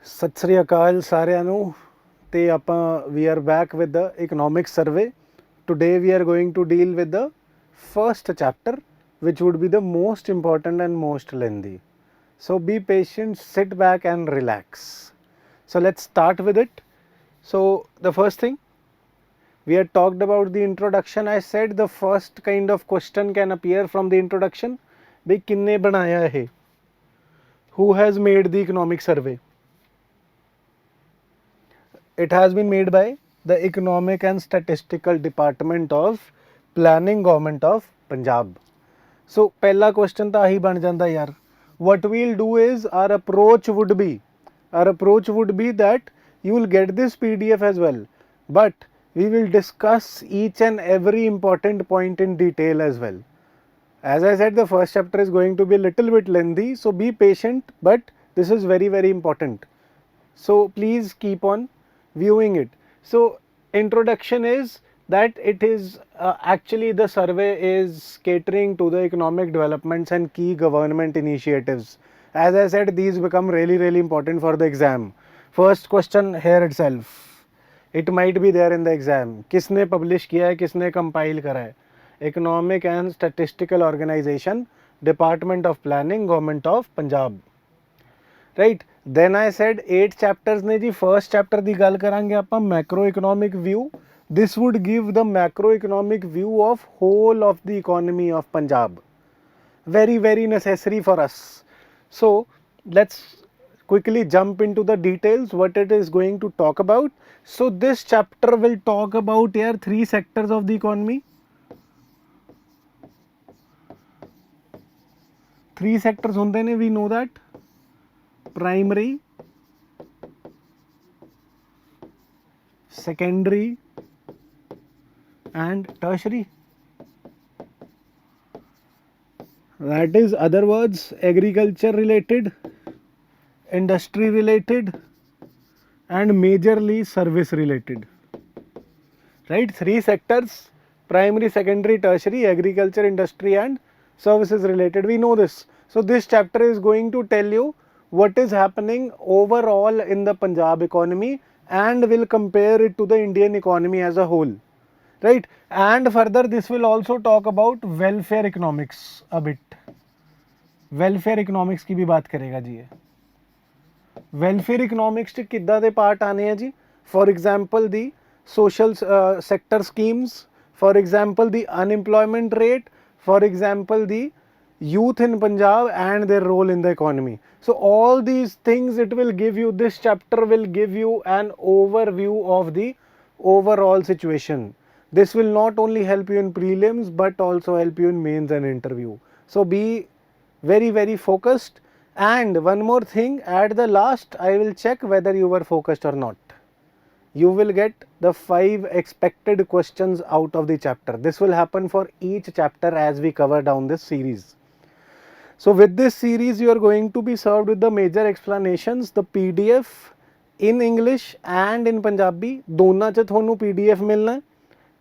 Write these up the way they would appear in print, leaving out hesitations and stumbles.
ਸਤਿ ਸ੍ਰੀ ਅਕਾਲ ਸਾਰਿਆਂ ਨੂੰ ਤੇ ਆਪਾਂ we are back with the economic survey today we are going to deal with the first chapter which would be the most important and most lengthy. So be patient, sit back and relax. So let's start with it. So the first thing, we had talked about the introduction. I said the first kind of question can appear from the introduction. Bhai kinne banaya hai? Who has made the economic survey? It has been made by the Economic and Statistical Department of Planning Government of Punjab. So पहला question तो आही बन जाता यार. What we'll do is our approach would be that you will get this PDF as well, but we will discuss each and every important point in detail as well. As I said, the first chapter is going to be a little bit lengthy, so be patient, but this is very very important. So please keep on viewing it. So introduction is that it is actually the survey is catering to the economic developments and key government initiatives. As I said, these become really important for the exam. First question here itself, it might be there in the exam. किसने publish किया है, किसने compile करा है? Economic and Statistical Organization, Department of Planning, Government of Punjab. Right, then I said 8 chapters ने जी. First chapter ਦੀ ਗੱਲ ਕਰਾਂਗੇ ਆਪਾਂ macro economic view. This would give the macroeconomic view of whole of the economy of Punjab. Very necessary for us. So let's quickly jump into the details what it is going to talk about. So this chapter will talk about here 3 sectors of the economy. 3 sectors ਹੁੰਦੇ ਨੇ, we know that. Primary, secondary and tertiary. That is, other words, agriculture related, industry related and majorly service related. Right, 3 sectors: primary, secondary, tertiary, agriculture, industry and services related. We know this. So this chapter is going to tell you what is happening overall in the Punjab economy and will compare it to the Indian economy as a whole. Right, and further this will also talk about welfare economics a bit. Welfare economics की भी बात करेगा जी ये. Welfare economics च किद्दां दे part आने हैं जी. For example, the social sector schemes, for example the unemployment rate, for example the youth in Punjab and their role in the economy. So all these things it will give you, this chapter will give you an overview of the overall situation. This will not only help you in prelims but also help you in mains and interview. So be very focused. And one more thing, at the last I will check whether you were focused or not. You will get the 5 expected questions out of the chapter. This will happen for each chapter as we cover down this series. So with this series you are going to be served with the major explanations, the PDF in English and in Punjabi. ਦੋਨਾਂ 'ਚ ਤੁਹਾਨੂੰ PDF ਮਿਲਣਾ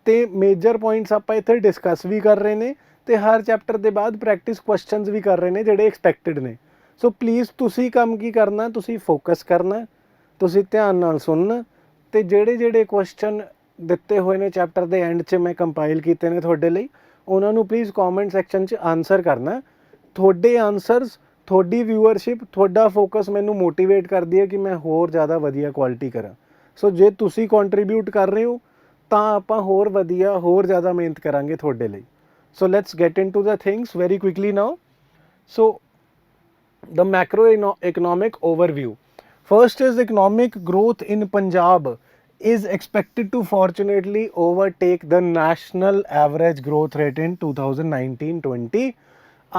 ਤੇ major points ਆਪਾਂ ਇੱਥੇ discuss ਵੀ ਕਰ ਰਹੇ ਨੇ ਤੇ ਹਰ ਚੈਪਟਰ ਦੇ ਬਾਅਦ ਪ੍ਰੈਕਟਿਸ ਕੁਐਸਚਨਸ ਵੀ ਕਰ ਰਹੇ ਨੇ ਜਿਹੜੇ ਐਕਸਪੈਕਟਡ ਨੇ. ਸੋ ਪਲੀਜ਼ ਤੁਸੀਂ ਕੰਮ ਕੀ ਕਰਨਾ, ਤੁਸੀਂ ਫੋਕਸ ਕਰਨਾ, ਤੁਸੀਂ ਧਿਆਨ ਨਾਲ ਸੁਣਨਾ ਤੇ ਜਿਹੜੇ ਕੁਐਸਚਨ ਦਿੱਤੇ ਹੋਏ ਨੇ ਚੈਪਟਰ ਦੇ ਐਂਡ 'ਚ ਮੈਂ ਕੰਪਾਈਲ ਕੀਤੇ ਨੇ ਤੁਹਾਡੇ ਲਈ, ਉਹਨਾਂ ਨੂੰ ਪਲੀਜ਼ ਕਮੈਂਟ ਸੈਕਸ਼ਨ 'ਚ ਆਨਸਰ ਕਰਨਾ. ਤੁਹਾਡੇ ਆਨਸਰਸ, ਤੁਹਾਡੀ ਵਿਊਅਰਸ਼ਿਪ, ਤੁਹਾਡਾ ਫੋਕਸ ਮੈਨੂੰ ਮੋਟੀਵੇਟ ਕਰਦੀ ਹੈ ਕਿ ਮੈਂ ਹੋਰ ਜ਼ਿਆਦਾ ਵਧੀਆ ਕੁਆਲਿਟੀ ਕਰਾਂ. ਸੋ ਜੇ ਤੁਸੀਂ ਕੰਟਰੀਬਿਊਟ ਕਰ ਰਹੇ ਹੋ ਤਾਂ ਆਪਾਂ ਹੋਰ ਵਧੀਆ, ਹੋਰ ਜ਼ਿਆਦਾ ਮਿਹਨਤ ਕਰਾਂਗੇ ਤੁਹਾਡੇ ਲਈ. So let's get into the things very quickly now. So the macroeconomic overview. First is economic growth in Punjab is expected to fortunately overtake the national average growth rate in 2019-20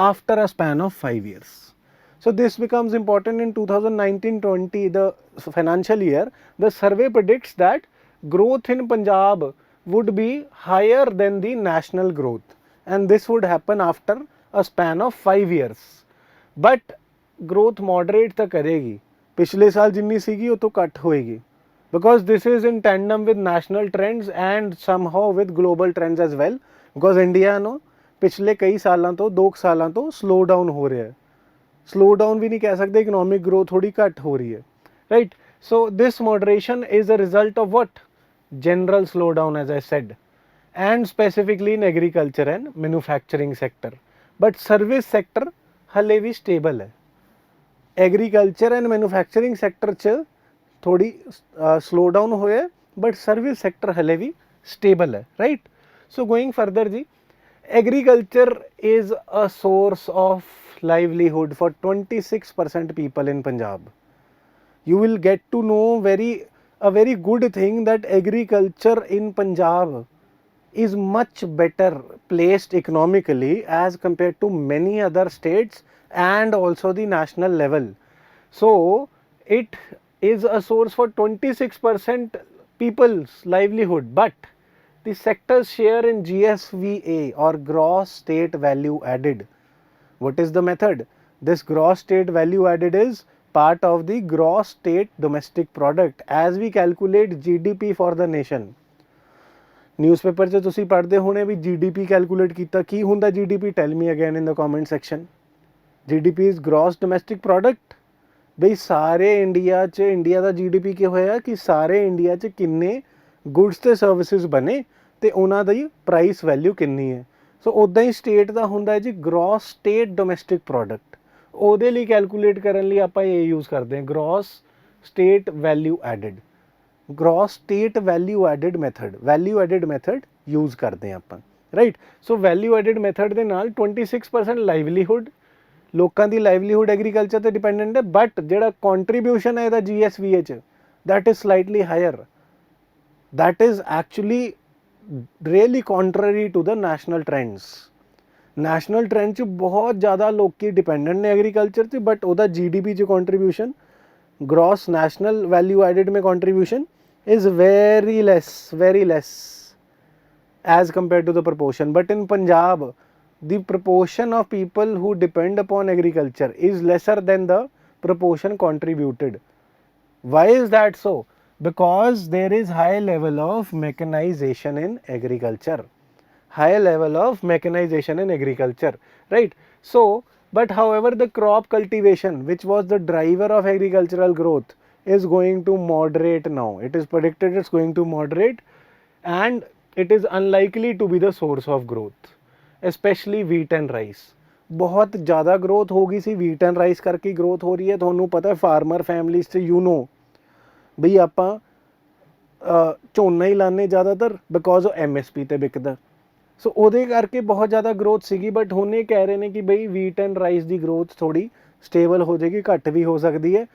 after a span of 5 years. So this becomes important in 2019-20, the financial year. The survey predicts that growth in Punjab would be higher than the national growth, and this would happen after a span of 5 years. But growth moderate तो करेगी, पिछले साल जिन्नी सीगी वो तो घट होएगी, because this is in tandem with national trends and somehow with global trends as well. Because India नो पिछले कई सालों तो 2 सालों तो स्लो डाउन हो रहा है. स्लो डाउन भी नहीं कह सकते, इकोनॉमिक ग्रोथ थोड़ी घट हो रही है. right? So this moderation is a result of what? General slowdown, as I said, and specifically in agriculture and manufacturing sector. But service sector हले भी stable है. Agriculture and manufacturing sector च थोड़ी slowdown हुए है, but service sector हले भी stable है, right? So going further जी, agriculture is a source of livelihood for 26% people in Punjab. You will get to know a very good thing that agriculture in Punjab is much better placed economically as compared to many other states and also the national level. So it is a source for 26% people's livelihood, but the sector's share in GSVA or gross state value added. What is the method? This gross state value added is part of the gross state domestic product as we calculate GDP for the nation. Newspaper 'ਚ ਤੁਸੀਂ ਪੜ੍ਹਦੇ ਹੋਣੇ ਵੀ GDP calculate ਕੀਤਾ, ਕੀ ਹੁੰਦਾ GDP? Tell me again in the comment section. GDP is gross domestic product. ਬਈ ਸਾਰੇ India 'ਚ ਇੰਡੀਆ ਦਾ GDP ਕੀ ਹੋਇਆ ਕਿ ਸਾਰੇ ਇੰਡੀਆ 'ਚ ਕਿੰਨੇ ਗੁੱਡਸ ਤੇ ਸਰਵਿਸਿਜ਼ ਬਣੇ ਤੇ ਉਹਨਾਂ ਦੀ ਪ੍ਰਾਈਸ ਵੈਲਿਊ ਕਿੰਨੀ ਹੈ. ਸੋ ਉੱਦਾਂ ਹੀ ਸਟੇਟ ਦਾ ਹੁੰਦਾ ਹੈ ਜੀ ਗ੍ਰੋਸ ਸਟੇਟ ਡੋਮੈਸਟਿਕ ਪ੍ਰੋਡਕਟ. ਉਹਦੇ ਲਈ ਕੈਲਕੂਲੇਟ ਕਰਨ ਲਈ ਆਪਾਂ ਇਹ ਯੂਜ਼ ਕਰਦੇ ਹਾਂ gross state value added. gross state value added method use ਕਰਦੇ ਹਾਂ ਆਪਾਂ, ਰਾਈਟ? ਸੋ ਵੈਲਿਊ ਐਡਿਡ ਮੈਥਡ ਦੇ ਨਾਲ 26% ਲਾਈਵਲੀਹੁੱਡ, ਲੋਕਾਂ ਦੀ ਲਾਈਵਲੀਹੁੱਡ ਐਗਰੀਕਲਚਰ ਤੇ ਡਿਪੈਂਡੈਂਟ ਹੈ, ਬਟ ਜਿਹੜਾ ਕੰਟਰੀਬਿਊਸ਼ਨ ਹੈ ਇਹਦਾ GSVA 'ਚ that is slightly higher. That is actually really contrary to the national trends. national trend 'ਚ ਬਹੁਤ ਜ਼ਿਆਦਾ ਲੋਕੀ ਡਿਪੈਂਡੈਂਟ ਨੇ ਐਗਰੀਕਲਚਰ 'ਤੇ, ਬਟ ਉਹਦਾ GDP 'ਚ contribution gross national value added में contribution is very less as compared to the proportion. But in Punjab, the proportion of people who depend upon agriculture is lesser than the proportion contributed. Why is that so? Because there is high level of mechanization in agriculture. Right? So but however the crop cultivation, which was the driver of agricultural growth, is going to moderate now. It is predicted it's going to moderate and it is unlikely to be the source of growth, especially wheat and rice. बहुत ज़्यादा growth होगी सी wheat and rice करके growth हो रही है. ਤੁਹਾਨੂੰ ਪਤਾ ਹੈ farmer families से you know ਬਈ ਆਪਾਂ ਝੋਨਾ ਹੀ ਲਾਣੇ ज़्यादातर because of MSP ਤੇ ਵਿਕਦਾ. ਸੋ ਉਹਦੇ ਕਰਕੇ ਬਹੁਤ ਜ਼ਿਆਦਾ ਗਰੋਥ ਸੀਗੀ, ਬਟ ਹੁਣ ਇਹ ਕਹਿ ਰਹੇ ਨੇ ਕਿ ਬਈ wheat and rice the growth ਥੋੜ੍ਹੀ ਸਟੇਬਲ ਹੋ ਜਾਏਗੀ, ਘੱਟ ਵੀ ਹੋ ਸਕਦੀ ਹੈ.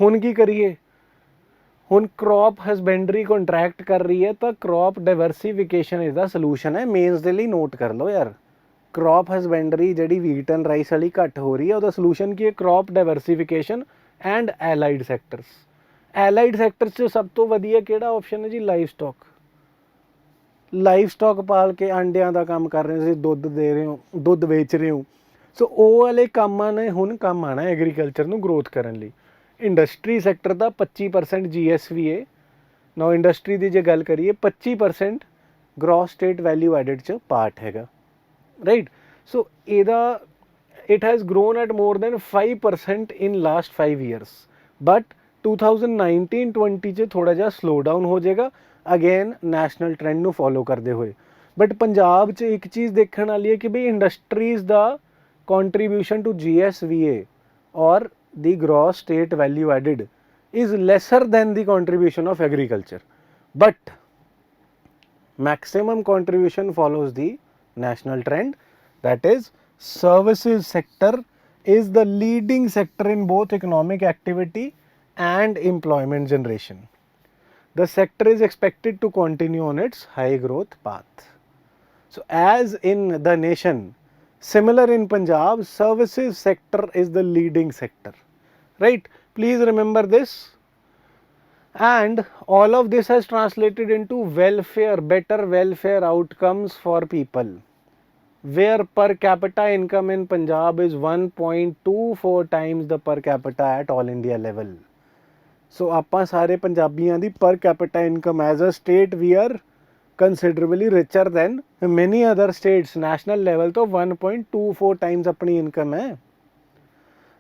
ਹੁਣ ਕੀ ਕਰੀਏ? ਹੁਣ ਕ੍ਰੌਪ ਹਸਬੈਂਡਰੀ ਕੰਟਰੈਕਟ ਕਰ ਰਹੀ ਹੈ, ਤਾਂ ਕ੍ਰੌਪ ਡਾਇਵਰਸੀਫਿਕੇਸ਼ਨ ਇਸਦਾ ਸੋਲੂਸ਼ਨ ਹੈ. ਮੇਨਸ ਦੇ ਲਈ ਨੋਟ ਕਰ ਲਓ ਯਾਰ, ਕ੍ਰੌਪ ਹਸਬੈਂਡਰੀ ਜਿਹੜੀ ਵੀਟ ਐਂਡ ਰਾਈਸ ਵਾਲੀ ਘੱਟ ਹੋ ਰਹੀ ਹੈ, ਉਹਦਾ ਸੋਲੂਸ਼ਨ ਕੀ ਹੈ? Crop diversification and allied sectors. Allied sectors 'ਚ ਸਭ ਤੋਂ ਵਧੀਆ ਕਿਹੜਾ ਆਪਸ਼ਨ ਹੈ ਜੀ? ਲਾਈਵ ਸਟਾਕ ਪਾਲ ਕੇ ਅੰਡਿਆਂ ਦਾ ਕੰਮ ਕਰ ਰਹੇ ਸੀ, ਦੁੱਧ ਦੇ ਰਹੇ ਹੋ, ਦੁੱਧ ਵੇਚ ਰਹੇ ਹੋ. ਸੋ ਉਹ ਵਾਲੇ ਕੰਮਾਂ ਨੇ ਹੁਣ ਕੰਮ ਆਉਣਾ ਐਗਰੀਕਲਚਰ ਨੂੰ ਗਰੋਥ ਕਰਨ ਲਈ. ਇੰਡਸਟਰੀ ਸੈਕਟਰ ਦਾ 25% GSVA. ਨਾਓ ਇੰਡਸਟਰੀ ਦੀ ਜੇ ਗੱਲ ਕਰੀਏ 25% ਗ੍ਰੋਸ ਸਟੇਟ ਵੈਲਿਊ ਐਡਿਡ 'ਚ ਪਾਰਟ ਹੈਗਾ, ਰਾਈਟ? ਸੋ ਇਹਦਾ it has grown at more than 5% in last 5 years, but 2019-20 'ਚ ਥੋੜਾ ਜਿਹਾ ਸਲੋ ਡਾਊਨ ਹੋ ਜਾਏਗਾ ਅਗੇਨ ਨੈਸ਼ਨਲ ਟ੍ਰੈਂਡ ਨੂੰ ਫੋਲੋ ਕਰਦੇ ਹੋਏ. ਬਟ ਪੰਜਾਬ 'ਚ ਇੱਕ ਚੀਜ਼ ਦੇਖਣ ਵਾਲੀ ਹੈ ਕਿ ਬਈ ਇੰਡਸਟਰੀਜ਼ ਦਾ contribution to GSVA or the gross state value added is lesser than the contribution of agriculture, but maximum contribution follows the national trend. That is, services sector is the leading sector in both economic activity and employment generation. The sector is expected to continue on its high growth path. So as in the nation, similar in Punjab, services sector is the leading sector, right? Please remember this. And all of this has translated into welfare, better welfare outcomes for people, where per capita income in Punjab is 1.24 times the per capita at all India level. So ਆਪਾਂ ਸਾਰੇ ਪੰਜਾਬੀਆਂ ਦੀ per capita income as a state we are considerably richer than many other states. national level ਤੋਂ 1.24 times ਆਪਣੀ income ਹੈ.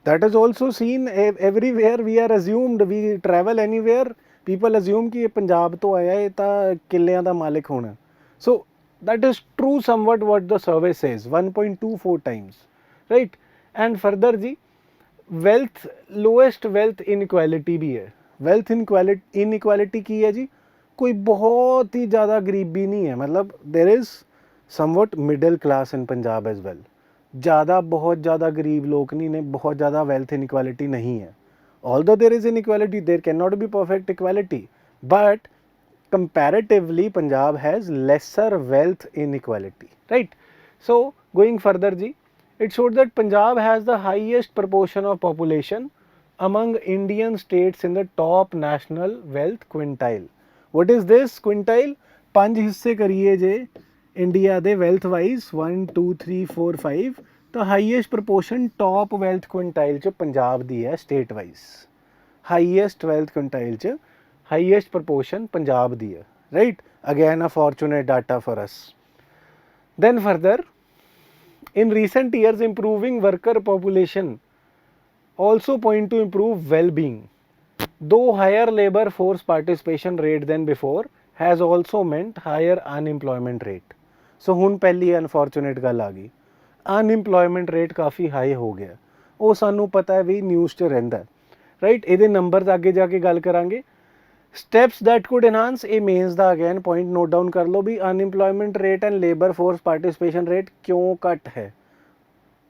that is also seen everywhere. We are assumed, we travel anywhere, people assume कि ये पंजाब तो आया है ਤਾਂ ਕਿੱਲਿਆਂ ਦਾ ਮਾਲਿਕ ਹੋਣਾ. So that is true somewhat what the survey says, 1.24 times, right? And further ji, wealth, lowest wealth inequality भी है. wealth inequality की है जी, कोई बहुत ही ज़्यादा गरीब भी नहीं है, मतलब there is somewhat middle class in Punjab as well. ज़्यादा बहुत ज़्यादा गरीब लोग नहीं ने, बहुत ज़्यादा wealth inequality नहीं है. Although there is inequality, there cannot be perfect equality, but comparatively Punjab has lesser wealth inequality, right? So going further ji, it showed that Punjab has the highest proportion of population among Indian states in the top national wealth quintile. What is this quintile? 5 हिस्से करिए जे India दे wealth wise, 1 2 3 4 5, तो highest proportion top wealth quintile च पंजाब दी है state wise. Highest wealth quintile च highest proportion Punjab दी है, right? Again a fortunate data for us. Then further, in recent years improving worker population also point to improve well-being, though higher labor force participation rate than before has also meant higher unemployment rate. So ਹੁਣ ਪਹਿਲੀ unfortunate ਗੱਲ ਆ ਗਈ, unemployment rate ਕਾਫੀ high ਹੋ ਗਿਆ. ਉਹ ਸਾਨੂੰ ਪਤਾ ਹੈ ਵੀ ਨਿਊਜ਼ 'ਚ ਰਹਿੰਦਾ, ਰਾਈਟ? ਇਹਦੇ ਨੰਬਰਸ ਅੱਗੇ ਜਾ ਕੇ ਗੱਲ ਕਰਾਂਗੇ. ਸਟੈਪਸ ਦੈਟ ਕੁਡ ਇਨਹਾਂਸ, ਇਹ ਮੇਨਸ ਦਾ ਅਗੇਨ ਪੁਆਇੰਟ ਨੋਟ ਡਾਊਨ ਕਰ ਲਓ ਵੀ unemployment rate and labour force participation rate ਕਿਉਂ ਘੱਟ ਹੈ.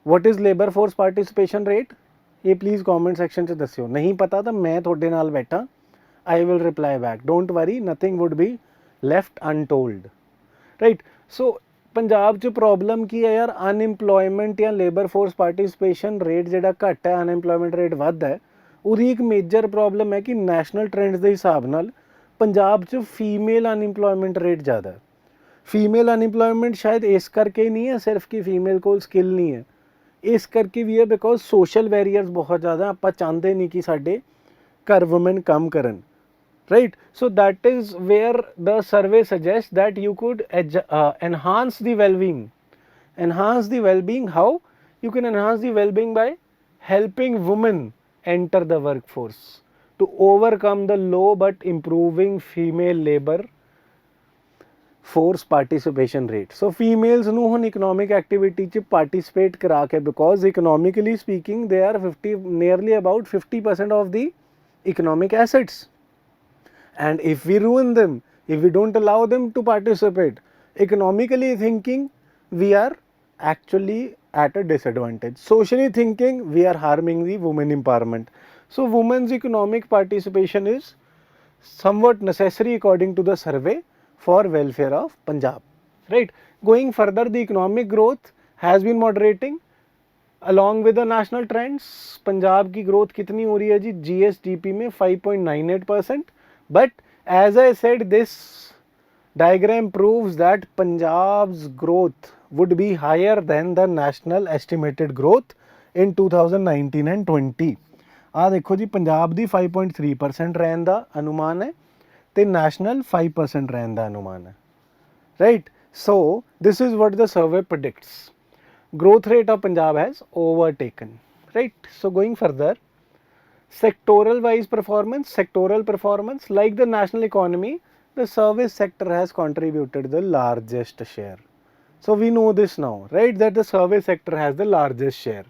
What is labour force participation rate? ਇਹ ਪਲੀਜ਼ ਕਮੈਂਟ ਸੈਕਸ਼ਨ 'ਚ ਦੱਸਿਓ. ਨਹੀਂ ਪਤਾ ਤਾਂ ਮੈਂ ਤੁਹਾਡੇ ਨਾਲ ਬੈਠਾ, I will reply back. Don't worry, nothing would be left untold, right? So Punjab 'ਚ ਪ੍ਰੋਬਲਮ ਕੀ ਹੈ ਯਾਰ? ਅਨਇੰਪਲੋਇਮੈਂਟ ਜਾਂ ਲੇਬਰ ਫੋਰਸ ਪਾਰਟਿਸਿਪੇਸ਼ਨ ਰੇਟ ਜਿਹੜਾ ਘੱਟ ਹੈ, ਅਨਇੰਪਲੋਇਮੈਂਟ ਰੇਟ ਵੱਧ ਹੈ. ਉਹਦੀ ਇੱਕ ਮੇਜਰ ਪ੍ਰੋਬਲਮ ਹੈ ਕਿ ਨੈਸ਼ਨਲ ਟ੍ਰੈਂਡਸ ਦੇ ਹਿਸਾਬ ਨਾਲ ਪੰਜਾਬ 'ਚ ਫੀਮੇਲ ਅਨਇੰਪਲੋਇਮੈਂਟ ਰੇਟ ਜ਼ਿਆਦਾ ਹੈ. ਫੀਮੇਲ ਅਨਇੰਪਲੋਇਮੈਂਟ ਸ਼ਾਇਦ ਇਸ ਕਰਕੇ ਹੀ ਨਹੀਂ ਹੈ ਸਿਰਫ ਕਿ ਫੀਮੇਲ ਕੋਲ ਸਕਿੱਲ ਨਹੀਂ ਹੈ, ਇਸ ਕਰਕੇ ਵੀ ਹੈ ਬਿਕੋਜ਼ ਸੋਸ਼ਲ ਬੈਰੀਅਰਸ ਬਹੁਤ ਜ਼ਿਆਦਾ. ਆਪਾਂ ਚਾਹੁੰਦੇ ਨਹੀਂ ਕਿ ਸਾਡੇ ਘਰ ਵੂਮਨ ਕੰਮ ਕਰਨ, right? So that is where the survey suggests that you could enhance the well-being. Enhance the well-being, how? You can enhance the well-being by helping women enter the workforce to overcome the low but improving female labor force participation rate. So females ਨੂੰ ਹੁਣ economic activity ਚ participate ਕਰਾ ਕੇ, because economically speaking they are nearly about 50% of the economic assets. And if we ruin them, if we don't allow them to participate, economically thinking, we are actually at a disadvantage. Socially thinking, we are harming the women empowerment. So women's economic participation is somewhat necessary according to the survey for welfare of Punjab, right? Going further, the economic growth has been moderating along with the national trends. Punjab की growth कितनी हो रही है जी? GSDP में 5.98%. But as I said, this diagram proves that Punjab's growth would be higher than the national estimated growth in 2019 and 20. ਆ ਦੇਖੋ ਜੀ, ਪੰਜਾਬ ਦੀ 5.3% ਰਹਿਣ ਦਾ ਅਨੁਮਾਨ ਹੈ ਤੇ national 5% ਰਹਿਣ ਦਾ ਅਨੁਮਾਨ ਹੈ, right? So this is what the survey predicts. Growth rate of Punjab has overtaken, right? So going further, sectoral wise performance, like the national economy, the service sector has contributed the largest share. So we know this now, right, that the service sector has the largest share.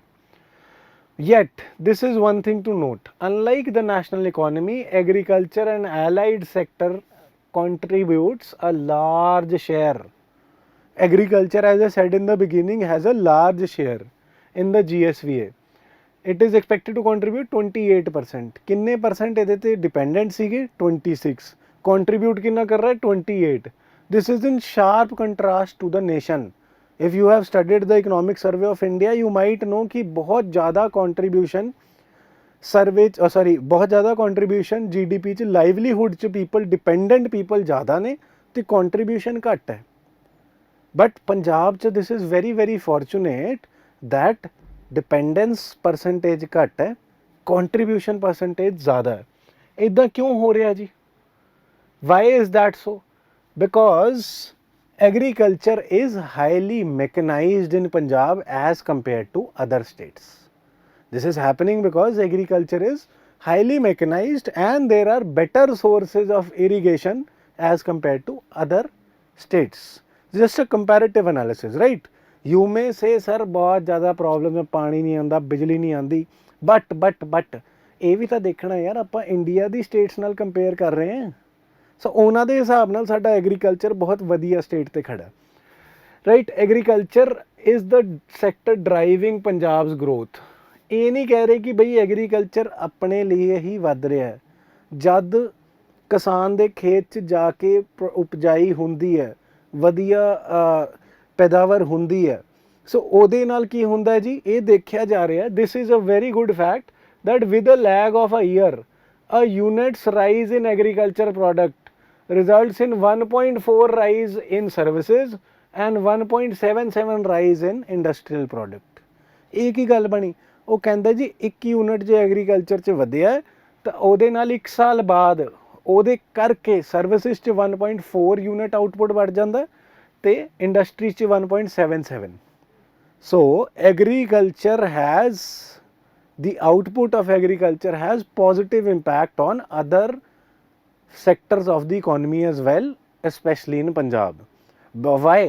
Yet this is one thing to note: unlike the national economy, agriculture and allied sector contributes a large share. Agriculture, as I said in the beginning, has a large share in the GSVA. It is expected to contribute 28%. किन्ने percent ਇਹਦੇ ਤੇ dependent ਸੀਗੇ? 26. Contribute कितना कर रहा है? 28. This is in sharp contrast to the nation. If you have studied the economic survey of India, you might know कि बहुत ज़्यादा contribution बहुत ज़्यादा contribution GDP ਚ livelihood ਚ people, dependent people ज़्यादा ने ਤੇ contribution ਘੱਟ ਹੈ. But ਪੰਜਾਬ ਚ this is very very fortunate that dependence percentage घट है, कंट्रीब्यूशन परसेंटेज ज़्यादा है. इदा क्यों हो रहा जी? Why is that so? Because agriculture is highly mechanised in Punjab as compare to other states. This is happening because agriculture is highly mechanized and there are better sources of irrigation as compared to other states. Just a comparative analysis, right? You may say, sir, बहुत ज़्यादा problem है, पानी नहीं आंदा, बिजली नहीं आंदी, but ਇਹ ਵੀ ਤਾਂ ਦੇਖਣਾ ਯਾਰ, ਆਪਾਂ ਇੰਡੀਆ ਦੀ ਸਟੇਟਸ ਨਾਲ ਕੰਪੇਅਰ ਕਰ ਰਹੇ ਹਾਂ। ਸੋ ਉਹਨਾਂ ਦੇ ਹਿਸਾਬ ਨਾਲ ਸਾਡਾ ਐਗਰੀਕਲਚਰ ਬਹੁਤ ਵਧੀਆ ਸਟੇਟ ਤੇ ਖੜਾ, right. Agriculture is the sector driving Punjab's growth. ਇਹ ਨਹੀਂ ਕਹਿ ਰਹੇ ਕਿ ਬਈ ਐਗਰੀਕਲਚਰ ਆਪਣੇ ਲਈ ਹੀ ਵੱਧ ਰਿਹਾ ਹੈ। ਜਦ ਕਿਸਾਨ ਦੇ ਖੇਤ 'ਚ ਜਾ ਕੇ ਉਪਜਾਈ ਹੁੰਦੀ ਹੈ, ਵਧੀਆ ਪੈਦਾਵਾਰ ਹੁੰਦੀ ਹੈ, ਸੋ ਉਹਦੇ ਨਾਲ ਕੀ ਹੁੰਦਾ ਹੈ ਜੀ, ਇਹ ਦੇਖਿਆ ਜਾ ਰਿਹਾ, this is a very good fact that with a lag of a year, a unit's rise in agriculture product results in 1.4 rise in services and 1.77 rise in industrial product। ਇਹ ਕੀ ਗੱਲ ਬਣੀ? ਉਹ ਕਹਿੰਦਾ ਜੀ 1 ਯੂਨਿਟ ਜੇ ਐਗਰੀਕਲਚਰ 'ਚ ਵਧਿਆ ਤਾਂ ਉਹਦੇ ਨਾਲ 1 ਸਾਲ ਬਾਅਦ ਉਹਦੇ ਕਰਕੇ ਸਰਵਿਸਿਜ਼ 'ਚ 1.4 ਯੂਨਿਟ ਆਊਟਪੁੱਟ ਵੱਧ ਜਾਂਦਾ ਤੇ ਇੰਡਸਟਰੀ 'ਚ 1.77। So agriculture has the output of agriculture has positive impact on other sectors of the economy as well, especially in Punjab. Why?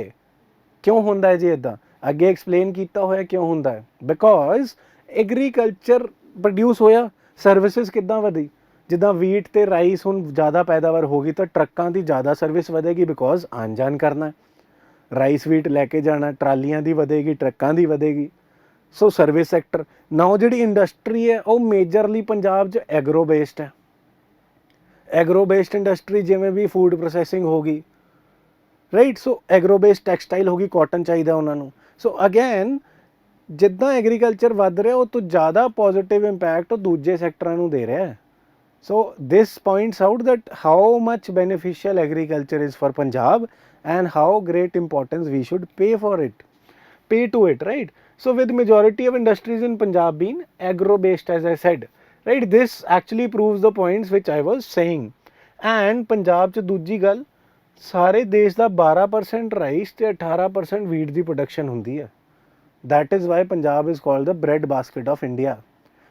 क्यों ਹੁੰਦਾ ਹੈ ਜੀ ਇੱਦਾਂ? ਅੱਗੇ ਐਕਸਪਲੇਨ ਕੀਤਾ ਹੋਇਆ ਕਿਉਂ ਹੁੰਦਾ ਹੈ। ਬਿਕੋਜ਼ ਐਗਰੀਕਲਚਰ ਪ੍ਰੋਡਿਊਸ ਹੋਇਆ, ਸਰਵਿਸਿਜ਼ ਕਿੱਦਾਂ ਵਧੀ? ਜਿੱਦਾਂ ਵੀਟ ਤੇ ਰਾਈਸ ਹੁਣ ਜ਼ਿਆਦਾ ਪੈਦਾਵਾਰ ਹੋ ਗਈ ਤਾਂ ਟਰੱਕਾਂ ਦੀ ਜ਼ਿਆਦਾ ਸਰਵਿਸ ਵਧੇਗੀ, ਬਿਕੋਜ਼ ਆਉਣ ਜਾਣ ਕਰਨਾ, ਰਾਈਸ ਵੀਟ ਲੈ ਕੇ ਜਾਣਾ, ਟਰਾਲੀਆਂ ਦੀ ਵਧੇਗੀ, ਟਰੱਕਾਂ ਦੀ ਵਧੇਗੀ। ਸੋ ਸਰਵਿਸ ਸੈਕਟਰ। ਨਾਓ ਜਿਹੜੀ ਇੰਡਸਟਰੀ ਹੈ ਉਹ ਮੇਜਰਲੀ ਪੰਜਾਬ 'ਚ ਐਗਰੋ ਬੇਸਡ ਹੈ। ਐਗਰੋ ਬੇਸਡ ਇੰਡਸਟਰੀ ਜਿਵੇਂ ਵੀ ਫੂਡ ਪ੍ਰੋਸੈਸਿੰਗ ਹੋ ਗਈ, ਰਾਈਟ। ਸੋ ਐਗਰੋ ਬੇਸਡ ਟੈਕਸਟਾਈਲ ਹੋ ਗਈ, ਕਾਟਨ ਚਾਹੀਦਾ ਉਹਨਾਂ ਨੂੰ। ਸੋ ਅਗੇਨ ਜਿੱਦਾਂ ਐਗਰੀਕਲਚਰ ਵੱਧ ਰਿਹਾ ਉਹ ਤੋਂ ਜ਼ਿਆਦਾ ਪੋਜ਼ੀਟਿਵ ਇੰਪੈਕਟ ਉਹ ਦੂਜੇ ਸੈਕਟਰਾਂ ਨੂੰ ਦੇ ਰਿਹਾ। So this points out that how much beneficial agriculture is for Punjab and how great importance we should pay to it, right? So with majority of industries in Punjab being agro based, as I said, right, this actually proves the points which I was saying. And Punjab 'ਚ ਦੂਜੀ ਗੱਲ, ਸਾਰੇ ਦੇਸ਼ ਦਾ 12% rice ਤੇ 18% wheat ਦੀ production ਹੁੰਦੀ ਹੈ। that is why Punjab is called the bread basket of India,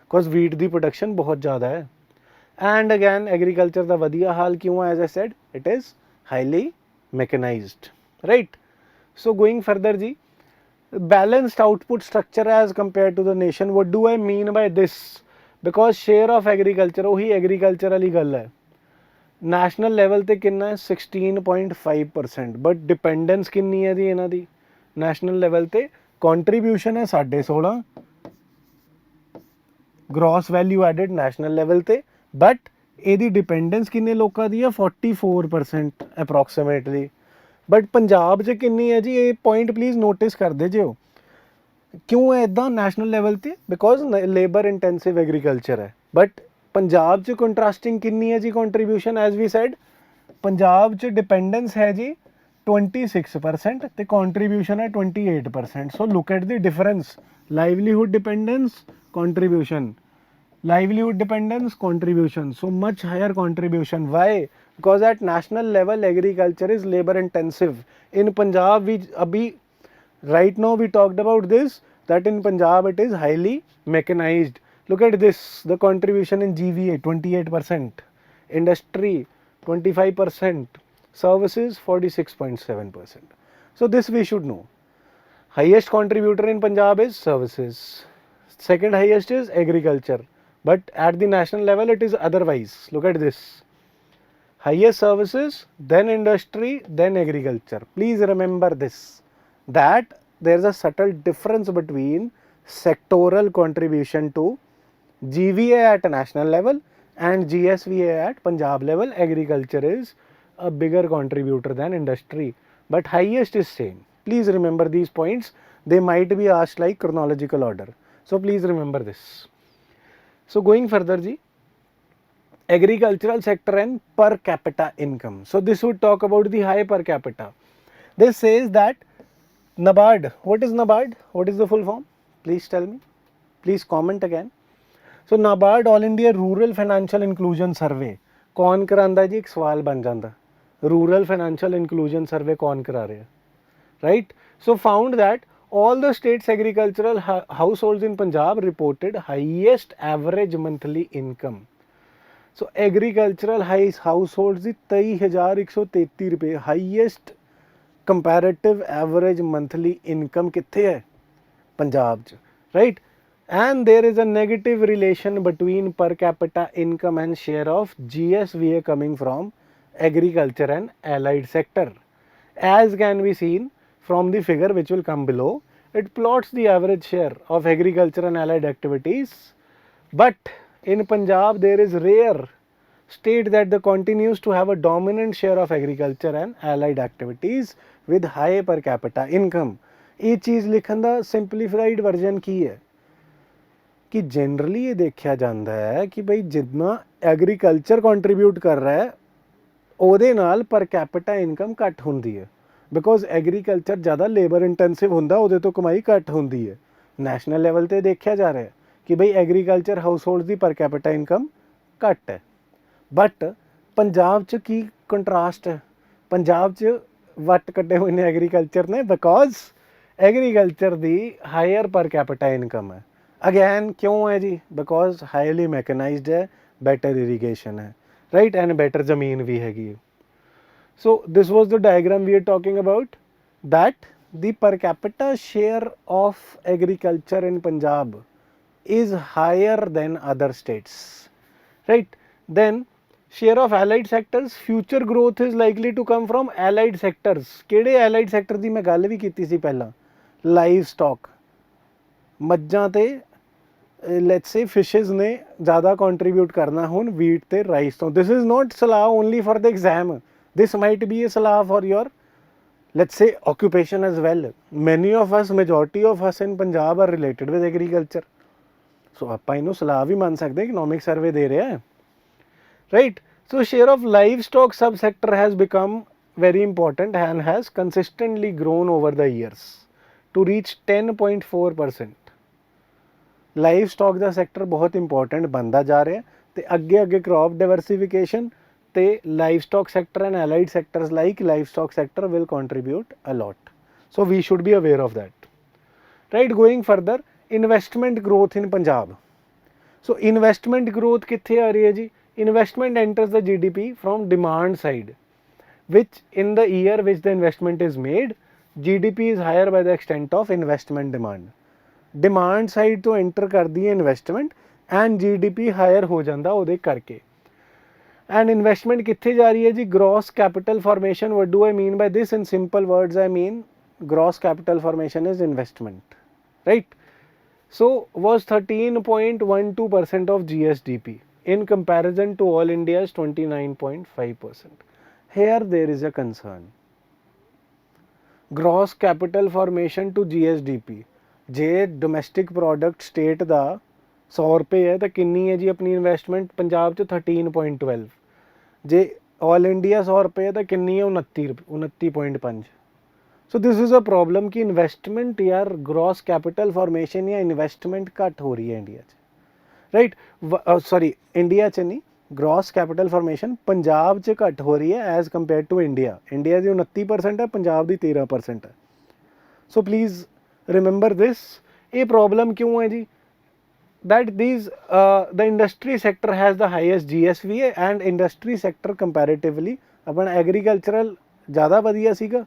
because wheat the production ਬਹੁਤ ਜ਼ਿਆਦਾ ਹੈ। and again agriculture ਦਾ ਵਧੀਆ ਹਾਲ ਕਿਉਂ ਹੈ? as I said, it is highly mechanized, right? So going further ji, balanced output structure as compared to the nation. What do I mean by this? Because share of agriculture, ਉਹੀ agriculture ਵਾਲੀ ਗੱਲ ਹੈ, national level ਤੇ ਕਿੰਨਾ ਹੈ? 16.5%, but dependence ਕਿੰਨੀ ਹੈ ਜੀ ਇਹਨਾਂ ਦੀ national level ਤੇ? contribution ਹੈ 16.5 gross value added national level ਤੇ, but ਇਹਦੀ ਡਿਪੈਂਡੈਂਸ ਕਿੰਨੇ ਲੋਕਾਂ ਦੀ ਹੈ? 44% ਅਪਰੋਕਸੀਮੇਟਲੀ। ਬਟ ਪੰਜਾਬ 'ਚ ਕਿੰਨੀ ਹੈ ਜੀ? ਇਹ ਪੁਆਇੰਟ ਪਲੀਜ਼ ਨੋਟਿਸ ਕਰਦੇ ਜਿਓ। ਕਿਉਂ ਹੈ ਇੱਦਾਂ ਨੈਸ਼ਨਲ ਲੈਵਲ 'ਤੇ? ਬਿਕੋਜ਼ ਲੇਬਰ ਇੰਟੈਂਸਿਵ ਐਗਰੀਕਲਚਰ ਹੈ। ਬਟ ਪੰਜਾਬ 'ਚ ਕੰਟਰਾਸਟਿੰਗ ਕਿੰਨੀ ਹੈ ਜੀ contribution? As we said, Punjab 'ਚ ਡਿਪੈਂਡੈਂਸ ਹੈ ਜੀ 26% ਤੇ ਕੰਟਰੀਬਿਊਸ਼ਨ ਹੈ 28%। So look at the difference, livelihood dependence, contribution, livelihood dependence, contribution, so much higher contribution. Why? Because at national level agriculture is labor intensive. In Punjab we abhi right now we talked about this, that in Punjab it is highly mechanized. Look at this, the contribution in GVA 28%, industry 25%, services 46.7%. So this we should know. Highest contributor in Punjab is services, second highest is agriculture, but at the national level it is otherwise. Look at this, highest services, then industry, then agriculture. Please remember this, that there is a subtle difference between sectoral contribution to GVA at national level and GSVA at Punjab level. Agriculture is a bigger contributor than industry, but highest is same. Please remember these points, they might be asked like chronological order, so please remember this. So going further ji, agricultural sector and per capita income. So this would talk about the high per capita. This says that NABARD, what is NABARD? What is the full form? Please tell me, please comment again. So NABARD, All India Rural Financial Inclusion Survey, कौन करांदा जी? एक सवाल बन जाता, rural financial inclusion सर्वे कौन करा रहे हैं, right? So found that all the states agricultural households in Punjab reported highest average monthly income. So agricultural households ਦੀ 23,133 ਰੁਪਏ ਹਾਈਐਸਟ ਕੰਪੈरेटिव ਐਵਰੇਜ ਮੰਥਲੀ ਇਨਕਮ ਕਿੱਥੇ ਹੈ? ਪੰਜਾਬ 'ਚ, right. And there is a negative relation between per capita income and share of GSVA coming from agriculture and allied sector. As can be seen from the figure which will come below, it plots the average share of agriculture and allied activities. But in Punjab, there is rare state that the continues to have a dominant share of agriculture and allied activities with high per capita income. ਇਹ ਚੀਜ਼ ਲਿਖਣ ਦਾ simplified version ਕੀ ਹੈ ਕਿ generally ਇਹ ਦੇਖਿਆ ਜਾਂਦਾ ਹੈ ਕਿ ਬਈ ਜਿੰਨਾ ਐਗਰੀਕਲਚਰ ਕੰਟਰੀਬਿਊਟ ਕਰ ਰਿਹਾ ਹੈ ਉਹਦੇ ਨਾਲ ਪਰ ਕੈਪੀਟਾ ਇਨਕਮ ਘੱਟ ਹੁੰਦੀ ਹੈ, ਬਿਕੋਜ਼ ਐਗਰੀਕਲਚਰ ਜ਼ਿਆਦਾ ਲੇਬਰ ਇੰਟੈਂਸਿਵ ਹੁੰਦਾ, ਉਹਦੇ ਤੋਂ ਕਮਾਈ ਘੱਟ ਹੁੰਦੀ ਹੈ. ਨੈਸ਼ਨਲ ਲੈਵਲ 'ਤੇ ਦੇਖਿਆ ਜਾ ਰਿਹਾ ਕਿ ਬਈ ਐਗਰੀਕਲਚਰ ਹਾਊਸਹੋਲਡ ਦੀ ਪਰ ਕੈਪੀਟਾ ਇਨਕਮ ਘੱਟ ਹੈ. ਬਟ ਪੰਜਾਬ 'ਚ ਕੀ ਕੰਟਰਾਸਟ ਹੈ? ਪੰਜਾਬ 'ਚ ਵੱਟ ਕੱਢੇ ਹੋਏ ਨੇ ਐਗਰੀਕਲਚਰ ਨੇ, ਬਿਕੋਜ਼ ਐਗਰੀਕਲਚਰ ਦੀ ਹਾਇਰ ਪਰ ਕੈਪੀਟਾ ਇਨਕਮ ਹੈ. ਅਗੈਨ ਕਿਉਂ ਹੈ ਜੀ? ਬਿਕੋਜ਼ ਹਾਈਲੀ ਮੈਕਨਾਈਜ਼ਡ ਹੈ, ਬੈਟਰ ਇਰੀਗੇਸ਼ਨ ਹੈ, ਰਾਈਟ, ਐਂਡ ਬੈਟਰ ਜ਼ਮੀਨ ਵੀ ਹੈਗੀ ਹੈ. So this was the diagram we are talking about, that the per capita share of agriculture in Punjab is higher than other states, right? Then share of allied sectors, future growth is likely to come from allied sectors. ਕਿਹੜੇ allied sector ਦੀ ਮੈਂ ਗੱਲ ਵੀ ਕੀਤੀ ਸੀ ਪਹਿਲਾਂ? Live stock, ਮੱਝਾਂ ਤੇ let's ਸੇ ਫਿਸ਼ਿਜ਼ ਨੇ ਜ਼ਿਆਦਾ contribute ਕਰਨਾ ਹੁਣ ਵੀਟ ਤੇ ਰਾਈਸ ਤੋਂ. ਦਿਸ ਇਜ਼ ਨੋਟ ਸਲਾਹ only for the exam, this might be a salah for your, let's say, occupation as well. Many of us, majority of us in Punjab are related with agriculture. So ਆਪਾਂ ਇਹਨੂੰ ਸਲਾਹ ਵੀ ਮੰਨ ਸਕਦੇ, economic survey ਦੇ ਰਿਹਾ ਹੈ, right? So share of livestock subsector has become very important and has consistently grown over the years to reach 10.4%. Livestock ਦਾ sector ਬਹੁਤ ਇੰਪੋਰਟੈਂਟ ਬਣਦਾ ਜਾ ਰਿਹਾ ਤੇ ਅੱਗੇ ਅੱਗੇ ਕ੍ਰੌਪ ਡਾਇਵਰਸੀਫਿਕੇਸ਼ਨ ਤੇ livestock sector and allied sectors like livestock sector will contribute a lot. So we should be aware of that, right? Going further, investment growth in Punjab. So investment growth ਕਿੱਥੇ ਆ ਰਹੀ ਹੈ ਜੀ? Investment enters the GDP from demand side, which in the year which the investment is made, GDP is higher by the extent of investment demand. Demand side ਤੋਂ enter ਕਰਦੀ ਹੈ investment and GDP hire ਹੋ ਜਾਂਦਾ ਉਹਦੇ ਕਰਕੇ. And investment ਕਿੱਥੇ ਜਾ ਰਹੀ ਹੈ ਜੀ? Gross capital formation. What do I mean by this? In simple words I mean gross capital formation is investment, right? So was 13.12% of GSDP in comparison to all India's 29.5%. Here there is a concern. Gross capital formation to GSDP. ਜੇ domestic product state ਦਾ 100 ਰੁਪਏ ਹੈ ਤਾਂ ਕਿੰਨੀ ਹੈ ਜੀ ਆਪਣੀ investment Punjab 'ਚ? 13.12. ਜੇ ਆਲ ਇੰਡੀਆ 100 ਰੁਪਏ ਹੈ ਤਾਂ ਕਿੰਨੀ ਹੈ? 29.5. ਸੋ ਦਿਸ ਇਜ਼ ਅ ਪ੍ਰੋਬਲਮ ਕਿ ਇਨਵੈਸਟਮੈਂਟ ਯਾਰ ਗ੍ਰੋਸ ਕੈਪੀਟਲ ਫਾਰਮੇਸ਼ਨ ਜਾਂ ਇਨਵੈਸਟਮੈਂਟ ਘੱਟ ਹੋ ਰਹੀ ਹੈ ਇੰਡੀਆ 'ਚ, ਰਾਈਟ? ਸੌਰੀ, ਇੰਡੀਆ 'ਚ ਨਹੀਂ, ਗ੍ਰੋਸ ਕੈਪੀਟਲ ਫਾਰਮੇਸ਼ਨ ਪੰਜਾਬ 'ਚ ਘੱਟ ਹੋ ਰਹੀ ਹੈ as compare to India. India ਦੀ 29% ਹੈ, ਪੰਜਾਬ ਦੀ 13% ਹੈ. So please remember this. ਇਹ ਪ੍ਰੋਬਲਮ ਕਿਉਂ ਹੈ ਜੀ? that these the industry sector has the highest GSVA and industry sector comparatively ਆਪਣਾ ਐਗਰੀਕਲਚਰਲ ਜ਼ਿਆਦਾ ਵਧੀਆ ਸੀਗਾ.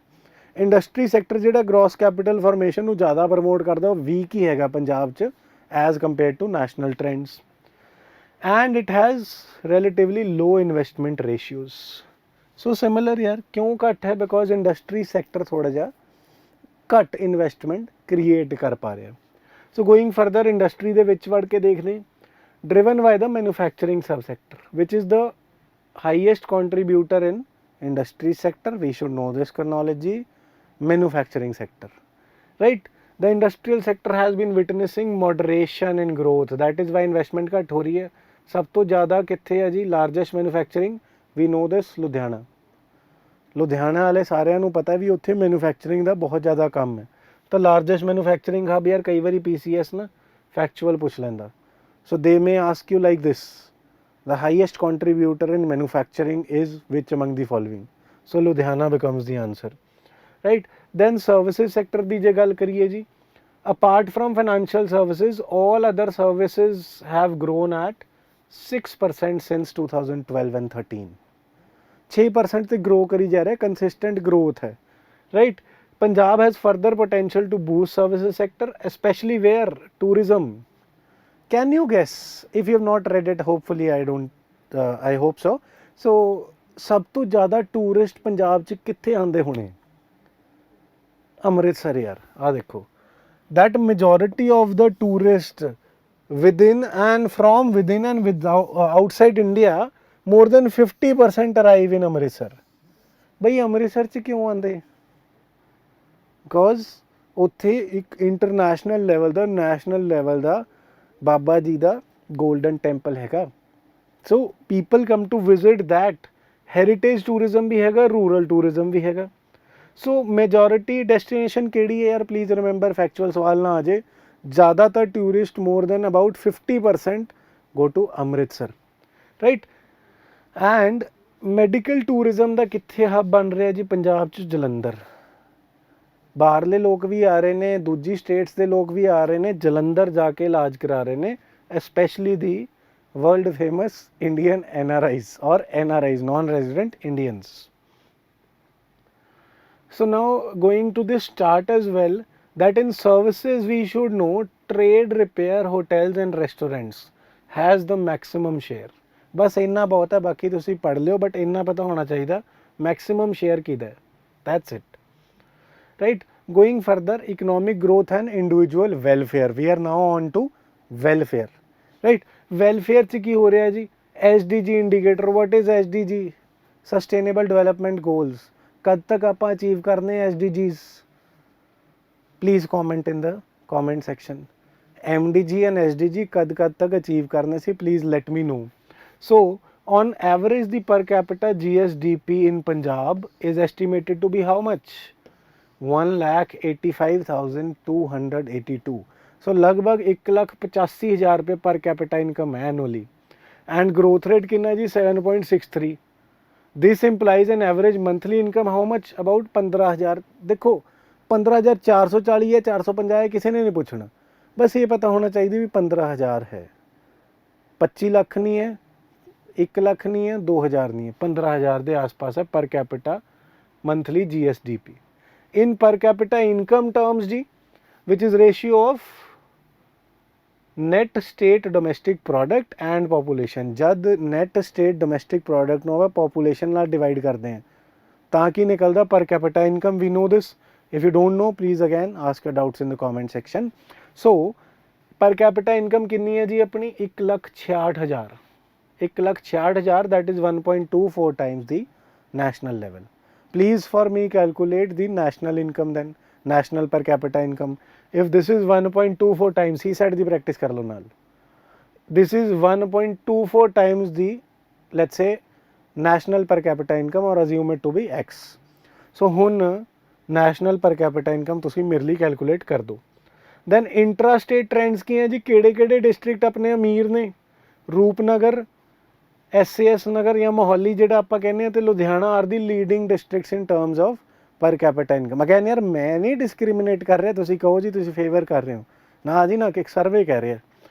ਇੰਡਸਟਰੀ ਸੈਕਟਰ ਜਿਹੜਾ ਗ੍ਰੋਸ ਕੈਪੀਟਲ ਫਾਰਮੇਸ਼ਨ ਨੂੰ ਜ਼ਿਆਦਾ ਪ੍ਰਮੋਟ ਕਰਦਾ ਉਹ ਵੀਕ ਹੀ ਹੈਗਾ ਪੰਜਾਬ 'ਚ as compare to national trends. And it has relatively low investment ratios. So similar ਯਾਰ ਕਿਉਂ ਘੱਟ ਹੈ? ਬਿਕੋਜ਼ ਇੰਡਸਟਰੀ ਸੈਕਟਰ ਥੋੜ੍ਹਾ ਜਿਹਾ ਘੱਟ ਇਨਵੈਸਟਮੈਂਟ ਕ੍ਰੀਏਟ ਕਰ ਪਾ ਰਿਹਾ. ਸੋ ਗੋਇੰਗ ਫਰਦਰ ਇੰਡਸਟਰੀ ਦੇ ਵਿੱਚ ਵੜ ਕੇ ਦੇਖਦੇ, ਡਰਿਵਨ ਬਾਈ ਦਾ ਮੈਨੂਫੈਕਚਰਿੰਗ ਸਬ ਸੈਕਟਰ ਵਿਚ is the highest contributor in industry sector. We should know this chronology. Manufacturing sector, right? The industrial sector has been witnessing moderation in growth. That is why investment ਘੱਟ ਹੋ ਰਹੀ ਹੈ. ਸਭ ਤੋਂ ਜ਼ਿਆਦਾ ਕਿੱਥੇ ਹੈ ਜੀ? Largest manufacturing, we know this, Ludhiana. Ludhiana ਵਾਲੇ ਸਾਰਿਆਂ ਨੂੰ ਪਤਾ ਵੀ ਉੱਥੇ ਮੈਨੂਫੈਕਚਰਿੰਗ ਦਾ ਬਹੁਤ ਜ਼ਿਆਦਾ ਕੰਮ ਹੈ. ਤਾਂ ਲਾਰਜੈਸਟ ਮੈਨੂਫੈਕਚਰਿੰਗ ਹਬ ਯਾਰ ਕਈ ਵਾਰੀ PCS ਨਾ ਫੈਕਚੁਅਲ ਪੁੱਛ ਲੈਂਦਾ. So they may ask you like this, the highest contributor in manufacturing is which among the following? So Ludhiana becomes the answer, right? Then services sector ਦੀ ਜੇ ਗੱਲ ਕਰੀਏ ਜੀ, Apart from financial services, all other services have grown at 6% since 2012 and 13. 6% ਤੇ grow ਕਰੀ ਜਾ ਰਿਹਾ, consistent growth ਹੈ, right? Punjab has further potential to boost services sector, especially where tourism. Can you guess? If you have not read it, hopefully I hope so. So ਸਭ ਤੋਂ ਜ਼ਿਆਦਾ tourist Punjab 'ਚ ਕਿੱਥੇ ਆਉਂਦੇ ਹੋਣੇ? ਅੰਮ੍ਰਿਤਸਰ ਯਾਰ, ਆਹ ਦੇਖੋ, that majority of the tourists within and from within and outside India, more than 50% arrive in Amritsar. ਬਈ ਅੰਮ੍ਰਿਤਸਰ 'ਚ ਕਿਉਂ ਆਉਂਦੇ? ਬਿਕੋਜ਼ ਉੱਥੇ ਇੱਕ ਇੰਟਰਨੈਸ਼ਨਲ ਲੈਵਲ ਦਾ, ਨੈਸ਼ਨਲ ਲੈਵਲ ਦਾ ਬਾਬਾ ਜੀ ਦਾ ਗੋਲਡਨ ਟੈਂਪਲ ਹੈਗਾ. So people come to visit that. Heritage tourism ਵੀ ਹੈਗਾ, ਰੂਰਲ ਟੂਰਿਜ਼ਮ ਵੀ ਹੈਗਾ. ਸੋ ਮੈਜੋਰਿਟੀ ਡੈਸਟੀਨੇਸ਼ਨ ਕਿਹੜੀ ਹੈ ਯਾਰ? ਪਲੀਜ਼ ਰਿਮੈਂਬਰ, ਫੈਕਚੁਅਲ ਸਵਾਲ ਨਾ ਆ ਜੇ. ਜ਼ਿਆਦਾਤਰ tourist more than about 50% go to Amritsar, right? And medical tourism ਦਾ ਕਿੱਥੇ ਹੱਬ ਬਣ ਰਿਹਾ ਜੀ ਪੰਜਾਬ 'ਚ? ਜਲੰਧਰ. ਬਾਹਰਲੇ ਲੋਕ ਵੀ ਆ ਰਹੇ ਨੇ, ਦੂਜੀ ਸਟੇਟਸ ਦੇ ਲੋਕ ਵੀ ਆ ਰਹੇ ਨੇ, ਜਲੰਧਰ ਜਾ ਕੇ ਇਲਾਜ ਕਰਾ ਰਹੇ ਨੇ, especially the world famous Indian NRIs or NRIs, non-resident Indians. So now going to this chart as well, that in services we should know trade, repair, hotels and restaurants has the maximum share. बस इन्ना बहुत है, बाकी तुसी पढ़ लियो, but इन्ना पता होना चाहिए maximum share किधर है. That's it, right? Going further, economic growth and individual welfare. We are now on to welfare, right? Welfare 'ਚ ਕੀ ਹੋ ਰਿਹਾ ਜੀ? SDG indicator. What is SDG? Sustainable development goals. ਕਦ ਤੱਕ ਆਪਾਂ ਅਚੀਵ ਕਰਨੇ SDGs? Please comment in the comment section. MDG and SDG ਕਦ ਤੱਕ ਅਚੀਵ ਕਰਨੇ ਸੀ? Please let me know. So on average the per capita GSDP in Punjab is estimated to be how much? 1,85,282. सो लगभग 1,85,000 रुपये पर capita income है annually. And growth rate कितना जी? 7.63. This implies an average monthly income how much? About 15,000. देखो 15,440 है, 450 है, किसी ने नहीं पूछना. बस ये पता होना चाहिए भी 15,000 है. 25 लाख नहीं है, 1 लाख नहीं है, 2,000 नहीं है, 15,000 के आसपास है per capita monthly GSDP. In per capita income terms जी, which is ratio of net state domestic product and population. ਜਦ ਨੈਟ ਸਟੇਟ ਡੋਮੈਸਟਿਕ ਪ੍ਰੋਡਕਟ ਨੂੰ ਆਪਾਂ ਪਾਪੂਲੇਸ਼ਨ ਨਾਲ ਡਿਵਾਈਡ ਕਰਦੇ ਹਾਂ ਤਾਂ ਕੀ ਨਿਕਲਦਾ? Per capita income. We know this. If you don't know please again ask your doubts in the comment section. So per capita income ਕਿੰਨੀ ਹੈ ਜੀ ਆਪਣੀ? 1,66,000. 1,66,000, that is 1.24 times the national level. Please for me calculate the national income then, national per capita income. If this is 1.24 times, he said the practice kar lo naal. This is 1.24 times the, let's say, national per capita income, or assume it to be X. So hun national per capita income तुसी मेरे लिए calculate कर दो. Then intra-state trends की हैं जी? केड़े district अपने अमीर ने? रूपनगर, SAS नगर या मोहाली ਜਿਹੜਾ ਆਪਾਂ ਕਹਿੰਦੇ ਆ, ਤੇ Ludhiana R the leading districts in terms of ਪਰ ਕੈਪੀਟਾ ਇਨਕਮ. ਅਗੇਨ ਯਾਰ ਮੈਂ ਨਹੀਂ ਡਿਸਕ੍ਰਿਮੀਨੇਟ ਕਰ ਰਿਹਾ, ਤੁਸੀਂ ਕਹੋ ਜੀ ਤੁਸੀਂ ਫੇਵਰ ਕਰ ਰਹੇ ਹੋ ਨਾ ਜੀ, ਨਾ ਕਿ ਇੱਕ ਸਰਵੇ ਕਹਿ ਰਿਹਾ.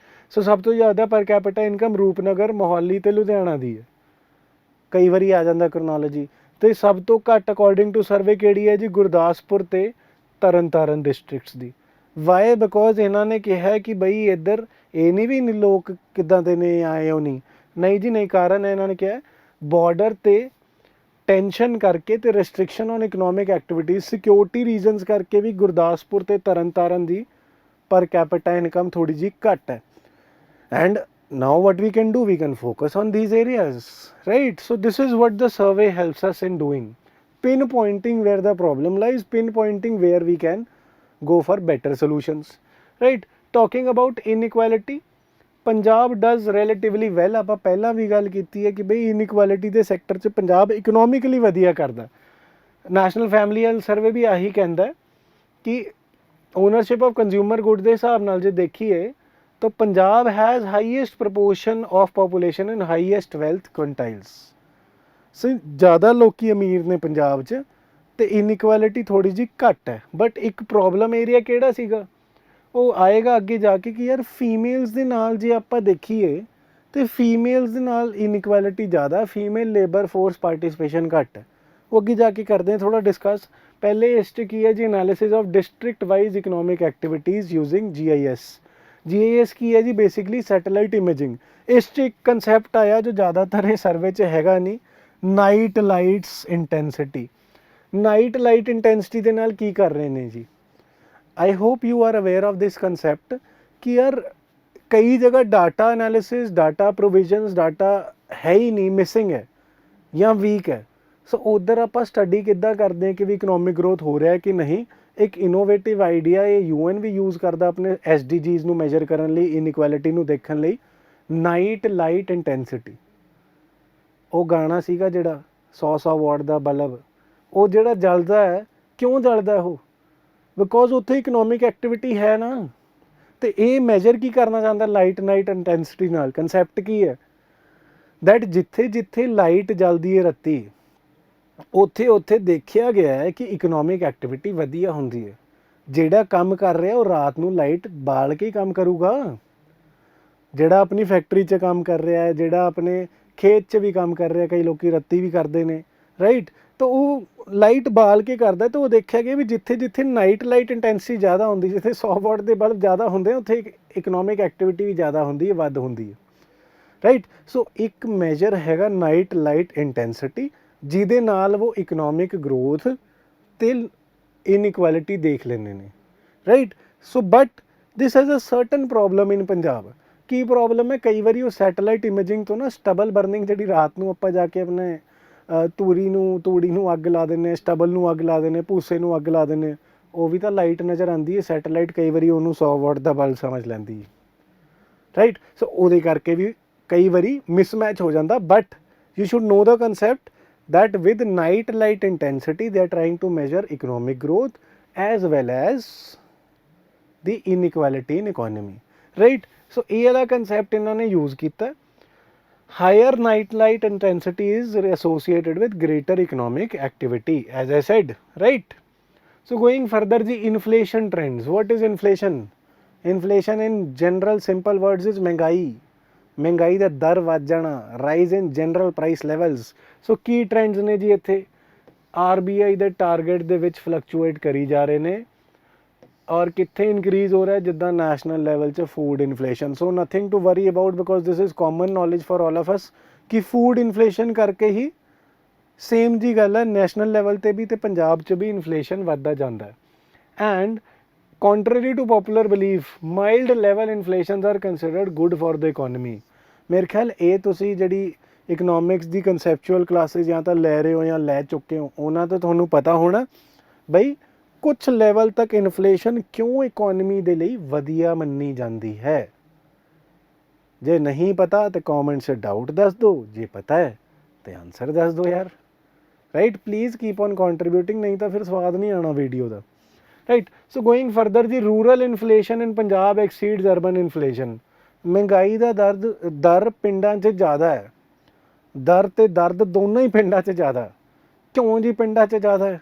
ਸੋ ਸਭ ਤੋਂ ਜ਼ਿਆਦਾ ਪਰ ਕੈਪੀਟਾ ਇਨਕਮ ਰੂਪਨਗਰ, ਮੋਹਾਲੀ ਤੇ ਲੁਧਿਆਣਾ ਦੀ ਹੈ. ਕਈ ਵਾਰੀ ਆ ਜਾਂਦਾ ਕਰਨੋਲੋਜੀ. ਤੇ ਸਭ ਤੋਂ ਘੱਟ ਅਕੋਰਡਿੰਗ ਟੂ ਸਰਵੇ ਕਿਹੜੀ ਹੈ ਜੀ? ਗੁਰਦਾਸਪੁਰ ਤੇ Tarn Taran districts the. Y? Because ਇਹਨਾਂ ਨੇ ਕਿਹਾ ਕਿ ਬਈ ਇੱਧਰ ਇਹ ਨਹੀਂ ਵੀ ਲੋਕ ਕਿੱਦਾਂ ਦੇ ਨੇ ਆਏ ਹੋ ਨਹੀਂ ਜੀ, ਨਹੀਂ. ਕਾਰਨ ਇਹਨਾਂ ਨੇ ਕਿਹਾ ਬਾਰਡਰ ਤੇ ਟੈਂਸ਼ਨ ਕਰਕੇ ਤੇ restriction on economic activities, security reasons ਕਰਕੇ ਵੀ ਗੁਰਦਾਸਪੁਰ ਤੇ ਤਰਨਤਾਰਨ ਦੀ ਪਰ ਕੈਪੀਟਾ ਇਨਕਮ ਥੋੜੀ ਜਿਹੀ ਘੱਟ ਹੈ. And now what we can do? We can focus on these areas, right? So this is what the survey helps us in doing, pinpointing where the problem lies, pinpointing where we can go for better solutions, right? Talking about inequality, Punjab does relatively well. ਆਪਾਂ ਪਹਿਲਾਂ ਵੀ ਗੱਲ ਕੀਤੀ ਹੈ ਕਿ ਬਈ ਇਨਇਕੁਐਲਿਟੀ ਦੇ sector 'ਚ Punjab economically ਵਧੀਆ ਕਰਦਾ. ਨੈਸ਼ਨਲ ਫੈਮਿਲੀ ਹੈਲਥ ਸਰਵੇ ਵੀ ਆਹੀ ਕਹਿੰਦਾ ਕਿ ਓਨਰਸ਼ਿਪ ਆਫ ਕੰਜ਼ਿਊਮਰ ਗੁੱਡ ਦੇ ਹਿਸਾਬ ਨਾਲ ਜੇ ਦੇਖੀਏ ਤਾਂ Punjab has highest proportion of population and highest wealth quintiles. ਸੋ ਜ਼ਿਆਦਾ ਲੋਕੀ ਅਮੀਰ ਨੇ ਪੰਜਾਬ 'ਚ ਤੇ ਇਨਇਕੁਐਲਿਟੀ ਥੋੜ੍ਹੀ ਜਿਹੀ ਘੱਟ ਹੈ. ਬਟ ਇੱਕ ਪ੍ਰੋਬਲਮ ਏਰੀਆ ਕਿਹੜਾ ਸੀਗਾ? ਉਹ ਆਏਗਾ ਅੱਗੇ ਜਾ ਕੇ ਕਿ ਯਾਰ ਫੀਮੇਲਸ ਦੇ ਨਾਲ ਜੇ ਆਪਾਂ ਦੇਖੀਏ ਤੇ ਫੀਮੇਲਸ ਦੇ ਨਾਲ ਇਨਇਕੁਐਲਿਟੀ ਜ਼ਿਆਦਾ, ਫੀਮੇਲ ਲੇਬਰ ਫੋਰਸ ਪਾਰਟਿਸਿਪੇਸ਼ਨ ਘੱਟ ਹੈ। ਉਹ ਅੱਗੇ ਜਾ ਕੇ ਕਰਦੇ ਹਾਂ ਥੋੜ੍ਹਾ ਡਿਸਕਸ। ਪਹਿਲੇ ਇਸ 'ਚ ਕੀ ਹੈ ਜੀ, analysis of district wise economic activities using GIS। GIS ਕੀ ਹੈ ਜੀ, ਬੇਸਿਕਲੀ ਸੈਟੇਲਾਈਟ ਇਮੇਜਿੰਗ। ਇਸ 'ਚ ਇੱਕ ਕੰਸੈਪਟ ਆਇਆ ਜੋ ਜ਼ਿਆਦਾਤਰ ਇਹ ਸਰਵੇ 'ਚ ਹੈਗਾ ਨਹੀਂ, night lights intensity. Night light intensity ਦੇ ਨਾਲ ਕੀ ਕਰ ਰਹੇ ਨੇ ਜੀ, I hope you are aware of this concept ਕਿ ਯਾਰ ਕਈ ਜਗ੍ਹਾ data analysis, data provisions, data ਹੈ ਹੀ ਨਹੀਂ, ਮਿਸਿੰਗ ਹੈ ਜਾਂ ਵੀਕ ਹੈ। ਸੋ ਉੱਧਰ ਆਪਾਂ ਸਟੱਡੀ ਕਿੱਦਾਂ ਕਰਦੇ ਹਾਂ ਕਿ ਵੀ ਇਕਨੋਮਿਕ ਗਰੋਥ ਹੋ ਰਿਹਾ ਕਿ ਨਹੀਂ। ਇੱਕ ਇਨੋਵੇਟਿਵ ਆਈਡੀਆ ਇਹ UN ਵੀ ਯੂਜ਼ ਕਰਦਾ ਆਪਣੇ SDGs ਨੂੰ ਮੈਜਰ ਕਰਨ ਲਈ, ਇਨਇਕੁਐਲਿਟੀ ਨੂੰ ਦੇਖਣ ਲਈ, ਨਾਈਟ ਲਾਈਟ ਇੰਟੈਂਸਿਟੀ। ਉਹ ਗਾਣਾ ਸੀਗਾ ਜਿਹੜਾ 100 ਵਾਟ ਦਾ ਬਲਬ, ਉਹ ਜਿਹੜਾ ਜਲਦਾ ਹੈ, ਕਿਉਂ ਜਲਦਾ ਉਹ? ਬਿਕੋਜ਼ ਉੱਥੇ ਇਕਨੋਮਿਕ ਐਕਟੀਵਿਟੀ ਹੈ ਨਾ। ਤੇ ਇਹ ਮੈਜਰ ਕੀ ਕਰਨਾ ਚਾਹੁੰਦਾ ਲਾਈਟ ਨਾਈਟ ਇੰਟੈਂਸਿਟੀ ਨਾਲ? ਕੰਸੈਪਟ ਕੀ ਹੈ, ਦੈਟ ਜਿੱਥੇ ਜਿੱਥੇ ਲਾਈਟ ਜਲਦੀ ਹੈ ਰਾਤੀ, ਉੱਥੇ ਉੱਥੇ ਦੇਖਿਆ ਗਿਆ ਹੈ ਕਿ ਇਕਨੋਮਿਕ ਐਕਟੀਵਿਟੀ ਵਧੀਆ ਹੁੰਦੀ ਹੈ। ਜਿਹੜਾ ਕੰਮ ਕਰ ਰਿਹਾ ਉਹ ਰਾਤ ਨੂੰ ਲਾਈਟ ਬਾਲ ਕੇ ਕੰਮ ਕਰੂਗਾ। ਜਿਹੜਾ ਆਪਣੀ ਫੈਕਟਰੀ 'ਚ ਕੰਮ ਕਰ ਰਿਹਾ ਹੈ, ਜਿਹੜਾ ਆਪਣੇ ਖੇਤ 'ਚ ਵੀ ਕੰਮ ਕਰ ਰਿਹਾ, ਕਈ ਲੋਕ ਰਾਤੀ ਵੀ ਕਰਦੇ ਨੇ, ਰਾਈਟ। ਤਾਂ ਉਹ ਲਾਈਟ ਬਾਲ ਕੇ ਕਰਦਾ। ਤਾਂ ਉਹ ਦੇਖਿਆ ਗਿਆ ਵੀ ਜਿੱਥੇ ਜਿੱਥੇ ਨਾਈਟ ਲਾਈਟ ਇੰਟੈਂਸਿਟੀ ਜ਼ਿਆਦਾ ਹੁੰਦੀ, ਜਿੱਥੇ 100 ਵਾਟ ਦੇ ਬਲਬ ਜ਼ਿਆਦਾ ਹੁੰਦੇ, ਉੱਥੇ ਇਕਨੋਮਿਕ ਐਕਟੀਵਿਟੀ ਵੀ ਜ਼ਿਆਦਾ ਹੁੰਦੀ ਹੈ, ਵੱਧ ਹੁੰਦੀ ਹੈ, ਰਾਈਟ। ਸੋ ਇੱਕ ਮੈਜਰ ਹੈਗਾ ਨਾਈਟ ਲਾਈਟ ਇੰਟੈਂਸਿਟੀ, ਜਿਹਦੇ ਨਾਲ ਉਹ ਇਕਨੋਮਿਕ ਗਰੋਥ ਤੇ ਇਨਇਕੁਐਲਿਟੀ ਦੇਖ ਲੈਂਦੇ ਨੇ, right. So but this has a certain problem in Punjab. ਕੀ ਪ੍ਰੋਬਲਮ ਹੈ? ਕਈ ਵਾਰੀ ਉਹ ਸੈਟੇਲਾਈਟ ਇਮੇਜਿੰਗ ਤੋਂ ਨਾ ਸਟਬਲ ਬਰਨਿੰਗ, ਜਿਹੜੀ ਰਾਤ ਨੂੰ ਆਪਾਂ ਜਾ ਕੇ ਆਪਣੇ ਤੂੜੀ ਨੂੰ ਅੱਗ ਲਾ ਦਿੰਦੇ, ਸਟਬਲ ਨੂੰ ਅੱਗ ਲਾ ਦਿੰਦੇ, ਭੂਸੇ ਨੂੰ ਅੱਗ ਲਾ ਦਿੰਦੇ, ਉਹ ਵੀ ਤਾਂ ਲਾਈਟ ਨਜ਼ਰ ਆਉਂਦੀ ਹੈ। ਸੈਟੇਲਾਈਟ ਕਈ ਵਾਰੀ ਉਹਨੂੰ 100 ਵਾਟ ਦਾ ਬਲਬ ਸਮਝ ਲੈਂਦੀ ਹੈ, ਰਾਈਟ। ਸੋ ਉਹਦੇ ਕਰਕੇ ਵੀ ਕਈ ਵਾਰੀ ਮਿਸਮੈਚ ਹੋ ਜਾਂਦਾ। But you should know the concept that with night light intensity they are trying to measure economic growth as well as the inequality in economy, right? So ਇਹ ਵਾਲਾ concept ਇਹਨਾਂ ਨੇ use ਕੀਤਾ। Higher night light intensity is associated with greater economic activity, as I said, right? So going further, the inflation trends. What is inflation? Inflation in general simple words is ਮਹਿੰਗਾਈ ਦਾ ਦਰ ਵੱਧ ਜਾਣਾ, rise in general price levels. So ਕੀ trends ਨੇ ਜੀ ਇੱਥੇ? RBI ਦੇ target ਦੇ ਵਿੱਚ ਫਲਕਚੁਏਟ ਕਰੀ ਜਾ ਰਹੇ ਨੇ, ਔਰ ਕਿੱਥੇ ਇਨਕਰੀਜ਼ ਹੋ ਰਿਹਾ? ਜਿੱਦਾਂ ਨੈਸ਼ਨਲ ਲੈਵਲ 'ਚ food inflation. So nothing to worry about, because this is common knowledge for all of us ਕਿ ਫੂਡ ਇਨਫਲੇਸ਼ਨ ਕਰਕੇ ਹੀ ਸੇਮ ਜੀ ਗੱਲ ਹੈ, ਨੈਸ਼ਨਲ ਲੈਵਲ 'ਤੇ ਵੀ ਅਤੇ ਪੰਜਾਬ 'ਚ ਵੀ ਇਨਫਲੇਸ਼ਨ ਵੱਧਦਾ ਜਾਂਦਾ ਹੈ। And contrary to popular belief, mild level inflations are considered good for the economy. ਮੇਰੇ ਖਿਆਲ ਇਹ ਤੁਸੀਂ ਜਿਹੜੀ ਇਕਨੋਮਿਕਸ ਦੀ ਕਨਸੈਪਚੁਅਲ ਕਲਾਸਿਸ ਜਾਂ ਤਾਂ ਲੈ ਰਹੇ ਹੋ ਜਾਂ ਲੈ ਚੁੱਕੇ ਹੋ, ਉਹਨਾਂ ਤੋਂ ਤੁਹਾਨੂੰ ਪਤਾ ਹੋਣਾ ਬਈ ਕੁਛ ਲੈਵਲ ਤੱਕ ਇਨਫਲੇਸ਼ਨ ਕਿਉਂ ਇਕੋਨਮੀ ਦੇ ਲਈ ਵਧੀਆ ਮੰਨੀ ਜਾਂਦੀ ਹੈ। ਜੇ ਨਹੀਂ ਪਤਾ ਤਾਂ ਕਮੈਂਟ 'ਚ ਡਾਊਟ ਦੱਸ ਦਿਓ, ਜੇ ਪਤਾ ਹੈ ਤਾਂ ਆਨਸਰ ਦੱਸ ਦਿਓ ਯਾਰ, right. Please keep on contributing, ਨਹੀਂ ਤਾਂ ਫਿਰ ਸਵਾਦ ਨਹੀਂ ਆਉਣਾ ਵੀਡੀਓ ਦਾ, ਰਾਈਟ। ਸੋ ਗੋਇੰਗ ਫਰਦਰ, ਦੀ ਰੂਰਲ ਇਨਫਲੇਸ਼ਨ ਇਨ ਪੰਜਾਬ ਐਕਸੀਡਸ ਅਰਬਨ ਇਨਫਲੇਸ਼ਨ। ਮਹਿੰਗਾਈ ਦਾ ਦਰ ਪਿੰਡਾਂ 'ਚ ਜ਼ਿਆਦਾ ਹੈ। ਦਰ ਅਤੇ ਦਰਦ ਦੋਨੋਂ ਹੀ ਪਿੰਡਾਂ 'ਚ ਜ਼ਿਆਦਾ। ਕਿਉਂ ਜੀ ਪਿੰਡਾਂ 'ਚ ਜ਼ਿਆਦਾ ਹੈ?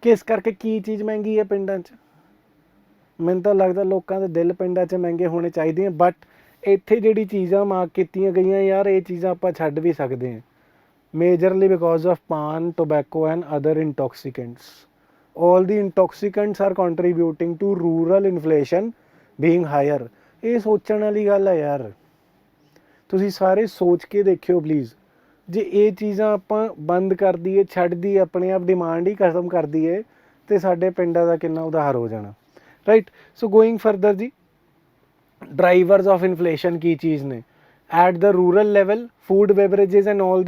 ਕਿਸ ਕਰਕੇ? ਕੀ ਚੀਜ਼ ਮਹਿੰਗੀ ਹੈ ਪਿੰਡਾਂ 'ਚ? ਮੈਨੂੰ ਤਾਂ ਲੱਗਦਾ ਲੋਕਾਂ ਦੇ ਦਿਲ ਪਿੰਡਾਂ 'ਚ ਮਹਿੰਗੇ ਹੋਣੇ ਚਾਹੀਦੇ ਆ। ਬਟ ਇੱਥੇ ਜਿਹੜੀ ਚੀਜ਼ਾਂ ਮਾਰਕ ਕੀਤੀਆਂ ਗਈਆਂ ਯਾਰ, ਇਹ ਚੀਜ਼ਾਂ ਆਪਾਂ ਛੱਡ ਵੀ ਸਕਦੇ ਹਾਂ। Majorly because of paan, tobacco and other intoxicants. all the intoxicants are contributing to rural inflation being higher. ਇਹ ਸੋਚਣ ਵਾਲੀ ਗੱਲ ਹੈ ਯਾਰ, ਤੁਸੀਂ ਸਾਰੇ ਸੋਚ ਕੇ ਦੇਖਿਓ ਪਲੀਜ਼। ਜੇ ਇਹ ਚੀਜ਼ਾਂ ਆਪਾਂ ਬੰਦ ਕਰ ਦਈਏ, ਛੱਡ ਦਈਏ, ਆਪਣੇ ਆਪ ਡਿਮਾਂਡ ਹੀ ਖਤਮ ਕਰ ਦਈਏ, ਤੇ ਸਾਡੇ ਪਿੰਡਾਂ ਦਾ ਕਿੰਨਾ ਉਧਾਰ ਹੋ ਜਾਣਾ, ਰਾਈਟ। ਸੋ ਗੋਇੰਗ ਫਰਦਰ ਜੀ, ਡਰਾਈਵਰਸ ਆਫ ਇਨਫਲੇਸ਼ਨ ਕੀ ਚੀਜ਼ ਨੇ? At the rural level, food beverages and all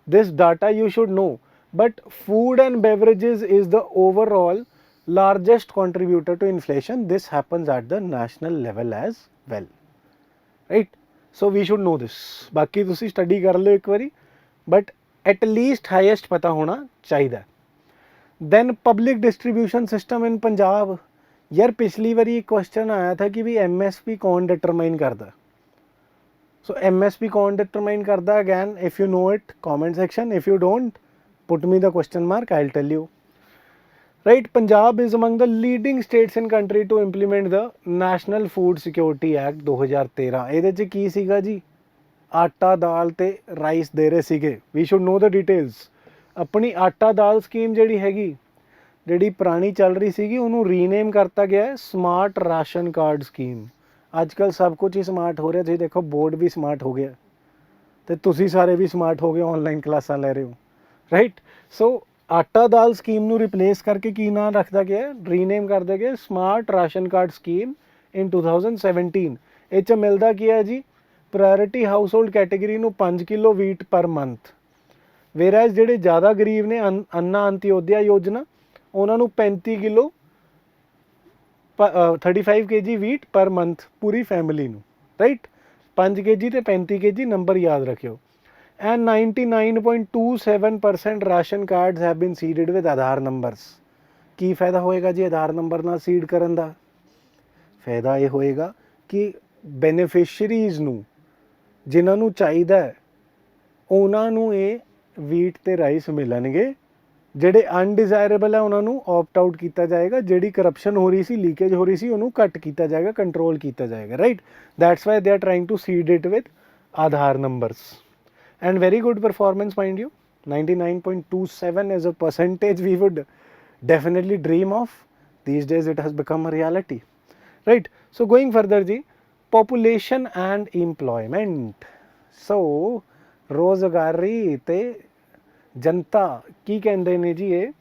this data you should know. But food and beverages is the overall largest contributor to inflation. This happens at the national level as well, right? So we should know this. बाकी तुसी study कर लो एक बारी, but at least highest पता होना चाहिए। Then public distribution system in Punjab. यार पिछली बारी एक क्वेश्चन आया था कि भी MSP कौन डिटरमाइन करता? So MSP कौन डिटरमाइन करता? Again, if you know it, comment section. If you don't, put me the question mark, I'll tell you. Right, Punjab is among the leading states in country to implement the national food security act 2013। ਇਹਦੇ 'ਚ ਕੀ ਸੀਗਾ ਜੀ, ਆਟਾ ਦਾਲ ਤੇ rice ਦੇ ਰਹੇ ਸੀਗੇ। We should know the details. ਆਪਣੀ ਆਟਾ ਦਾਲ ਸਕੀਮ ਜਿਹੜੀ ਹੈਗੀ, ਜਿਹੜੀ ਪੁਰਾਣੀ ਚੱਲ ਰਹੀ ਸੀਗੀ, ਉਹਨੂੰ ਰੀਨੇਮ ਕਰਤਾ ਗਿਆ ਹੈ ਸਮਾਰਟ ਰਾਸ਼ਨ ਕਾਰਡ ਸਕੀਮ। ਅੱਜ ਕੱਲ੍ਹ ਸਭ ਕੁਝ ਹੀ ਸਮਾਰਟ ਹੋ ਰਿਹਾ। ਤੁਸੀਂ ਦੇਖੋ ਬੋਰਡ ਵੀ ਸਮਾਰਟ ਹੋ ਗਿਆ ਤੇ ਤੁਸੀਂ ਸਾਰੇ ਵੀ ਸਮਾਰਟ ਹੋ ਗਏ, ਆਨਲਾਈਨ ਕਲਾਸਾਂ ਲੈ ਰਹੇ ਹੋ, ਰਾਈਟ। ਸੋ ਆਟਾ ਦਾਲ ਸਕੀਮ ਨੂੰ ਰਿਪਲੇਸ ਕਰਕੇ ਕੀ ਨਾਮ ਰੱਖਦਾ ਗਿਆ, ਰੀਨੇਮ ਕਰਦੇ ਗਏ ਸਮਾਰਟ ਰਾਸ਼ਨ ਕਾਰਡ ਸਕੀਮ ਇਨ 2017। ਇਹ 'ਚ ਮਿਲਦਾ ਕੀ ਹੈ ਜੀ, ਪ੍ਰਾਇਓਰਿਟੀ ਹਾਊਸ ਹੋਲਡ ਕੈਟੇਗਰੀ ਨੂੰ 5 ਕਿਲੋ ਵੀਟ ਪਰ ਮੰਥ, ਵੇਰਾਜ ਜਿਹੜੇ ਜ਼ਿਆਦਾ ਗਰੀਬ ਨੇ ਅੰਨਾ ਅੰਤਯੋਦਿਆ ਯੋਜਨਾ, ਉਹਨਾਂ ਨੂੰ 35 kilo 35 kg wheat per month ਪੂਰੀ ਫੈਮਿਲੀ ਨੂੰ, ਰਾਈਟ। 5 kg ਤੇ 35 kg ਨੰਬਰ ਯਾਦ ਰੱਖਿਓ। And 99.27% ration cards have been seeded with Aadhaar numbers. ਕੀ ਫਾਇਦਾ ਹੋਏਗਾ ਜੀ ਆਧਾਰ ਨੰਬਰ ਨਾਲ ਸੀਡ ਕਰਨ ਦਾ? ਫਾਇਦਾ ਇਹ ਹੋਏਗਾ ਕਿ ਬੈਨੀਫਿਸ਼ਰੀਜ਼ ਨੂੰ, ਜਿਨ੍ਹਾਂ ਨੂੰ ਚਾਹੀਦਾ ਹੈ, ਉਹਨਾਂ ਨੂੰ ਇਹ ਵੀਟ ਤੇ ਰਾਈਸ ਮਿਲਣਗੇ। ਜਿਹੜੇ ਅਨਡਿਜ਼ਾਇਰੇਬਲ ਹੈ ਉਹਨਾਂ ਨੂੰ ਆਪਟ ਆਊਟ ਕੀਤਾ ਜਾਏਗਾ। ਜਿਹੜੀ ਕਰਪਸ਼ਨ ਹੋ ਰਹੀ ਸੀ, ਲੀਕੇਜ ਹੋ ਰਹੀ ਸੀ, ਉਹਨੂੰ ਘੱਟ ਕੀਤਾ ਜਾਏਗਾ, ਕੰਟਰੋਲ ਕੀਤਾ ਜਾਏਗਾ, right. That's why they are trying to seed it with Aadhaar numbers. And very good performance, mind you. 99.27 is a percentage we would definitely dream of. These days it has become a reality, right? So going further ji, population and employment. So ਰੋਜ਼ਗਾਰੀ ਤੇ ਜਨਤਾ ਕੀ ਕਹਿੰਦੇ ਨੇ ਜੀ, ਇਹ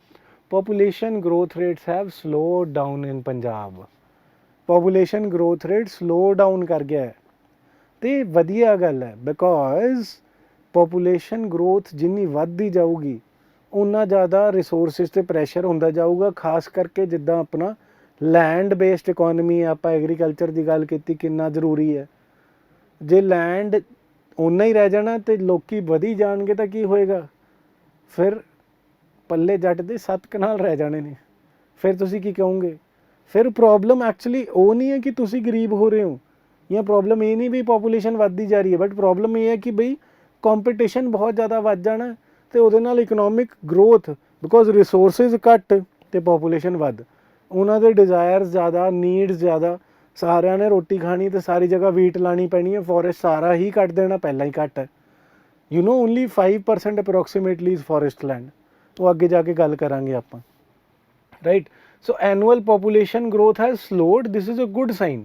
population growth rates have slowed down in Punjab. population growth rate slow down ਕਰ ਗਿਆ ਹੈ ਤੇ ਵਧੀਆ ਗੱਲ ਹੈ, ਬਿਕੋਜ਼ ਪੋਪੂਲੇਸ਼ਨ ਗਰੋਥ ਜਿੰਨੀ ਵੱਧਦੀ ਜਾਊਗੀ ਉਨਾ ਜ਼ਿਆਦਾ ਰਿਸੋਰਸਿਸ 'ਤੇ ਪ੍ਰੈਸ਼ਰ ਹੁੰਦਾ ਜਾਊਗਾ। ਖਾਸ ਕਰਕੇ ਜਿੱਦਾਂ ਆਪਣਾ ਲੈਂਡ ਬੇਸਡ ਇਕੋਨਮੀ, ਆਪਾਂ ਐਗਰੀਕਲਚਰ ਦੀ ਗੱਲ ਕੀਤੀ, ਕਿੰਨਾ ਜ਼ਰੂਰੀ ਹੈ। ਜੇ ਲੈਂਡ ਓਨਾ ਹੀ ਰਹਿ ਜਾਣਾ ਤੇ ਲੋਕੀ ਵਧੀ ਜਾਣਗੇ ਤਾਂ ਕੀ ਹੋਏਗਾ, ਫਿਰ ਪੱਲੇ ਜੱਟ ਦੇ 7 ਕਨਾਲ ਰਹਿ ਜਾਣੇ ਨੇ। ਫਿਰ ਤੁਸੀਂ ਕੀ ਕਹੋਗੇ? ਫਿਰ ਪ੍ਰੋਬਲਮ ਐਕਚੁਅਲੀ ਉਹ ਨਹੀਂ ਹੈ ਕਿ ਤੁਸੀਂ ਗਰੀਬ ਹੋ ਰਹੇ ਹੋ, ਜਾਂ ਪ੍ਰੋਬਲਮ ਇਹ ਨਹੀਂ ਵੀ ਪੋਪੂਲੇਸ਼ਨ ਵੱਧਦੀ ਜਾ ਰਹੀ ਹੈ, ਬਟ ਪ੍ਰੋਬਲਮ ਇਹ ਹੈ ਕਿ ਬਈ ਕੰਪੀਟੀਸ਼ਨ ਬਹੁਤ ਜ਼ਿਆਦਾ ਵੱਧ ਜਾਣਾ ਤੇ ਉਹਦੇ ਨਾਲ ਇਕਨੋਮਿਕ ਗਰੋਥ, ਬਿਕੋਜ਼ ਰਿਸੋਰਸਿਸ ਘੱਟ ਤੇ ਪੋਪੂਲੇਸ਼ਨ ਵੱਧ, ਉਹਨਾਂ ਦੇ ਡਿਜ਼ਾਇਰਸ ਜ਼ਿਆਦਾ, ਨੀਡਸ ਜ਼ਿਆਦਾ। ਸਾਰਿਆਂ ਨੇ ਰੋਟੀ ਖਾਣੀ ਤੇ ਸਾਰੀ ਜਗ੍ਹਾ ਵੀਟ ਲਾਣੀ ਪੈਣੀ ਹੈ, ਫੋਰੈਸਟ ਸਾਰਾ ਹੀ ਕੱਟ ਦੇਣਾ, ਪਹਿਲਾਂ ਹੀ ਘੱਟ ਹੈ। You know only 5% approximately is forest land. ਉਹ ਅੱਗੇ ਜਾ ਕੇ ਗੱਲ ਕਰਾਂਗੇ ਆਪਾਂ, right. So annual population growth has slowed. This is a good sign.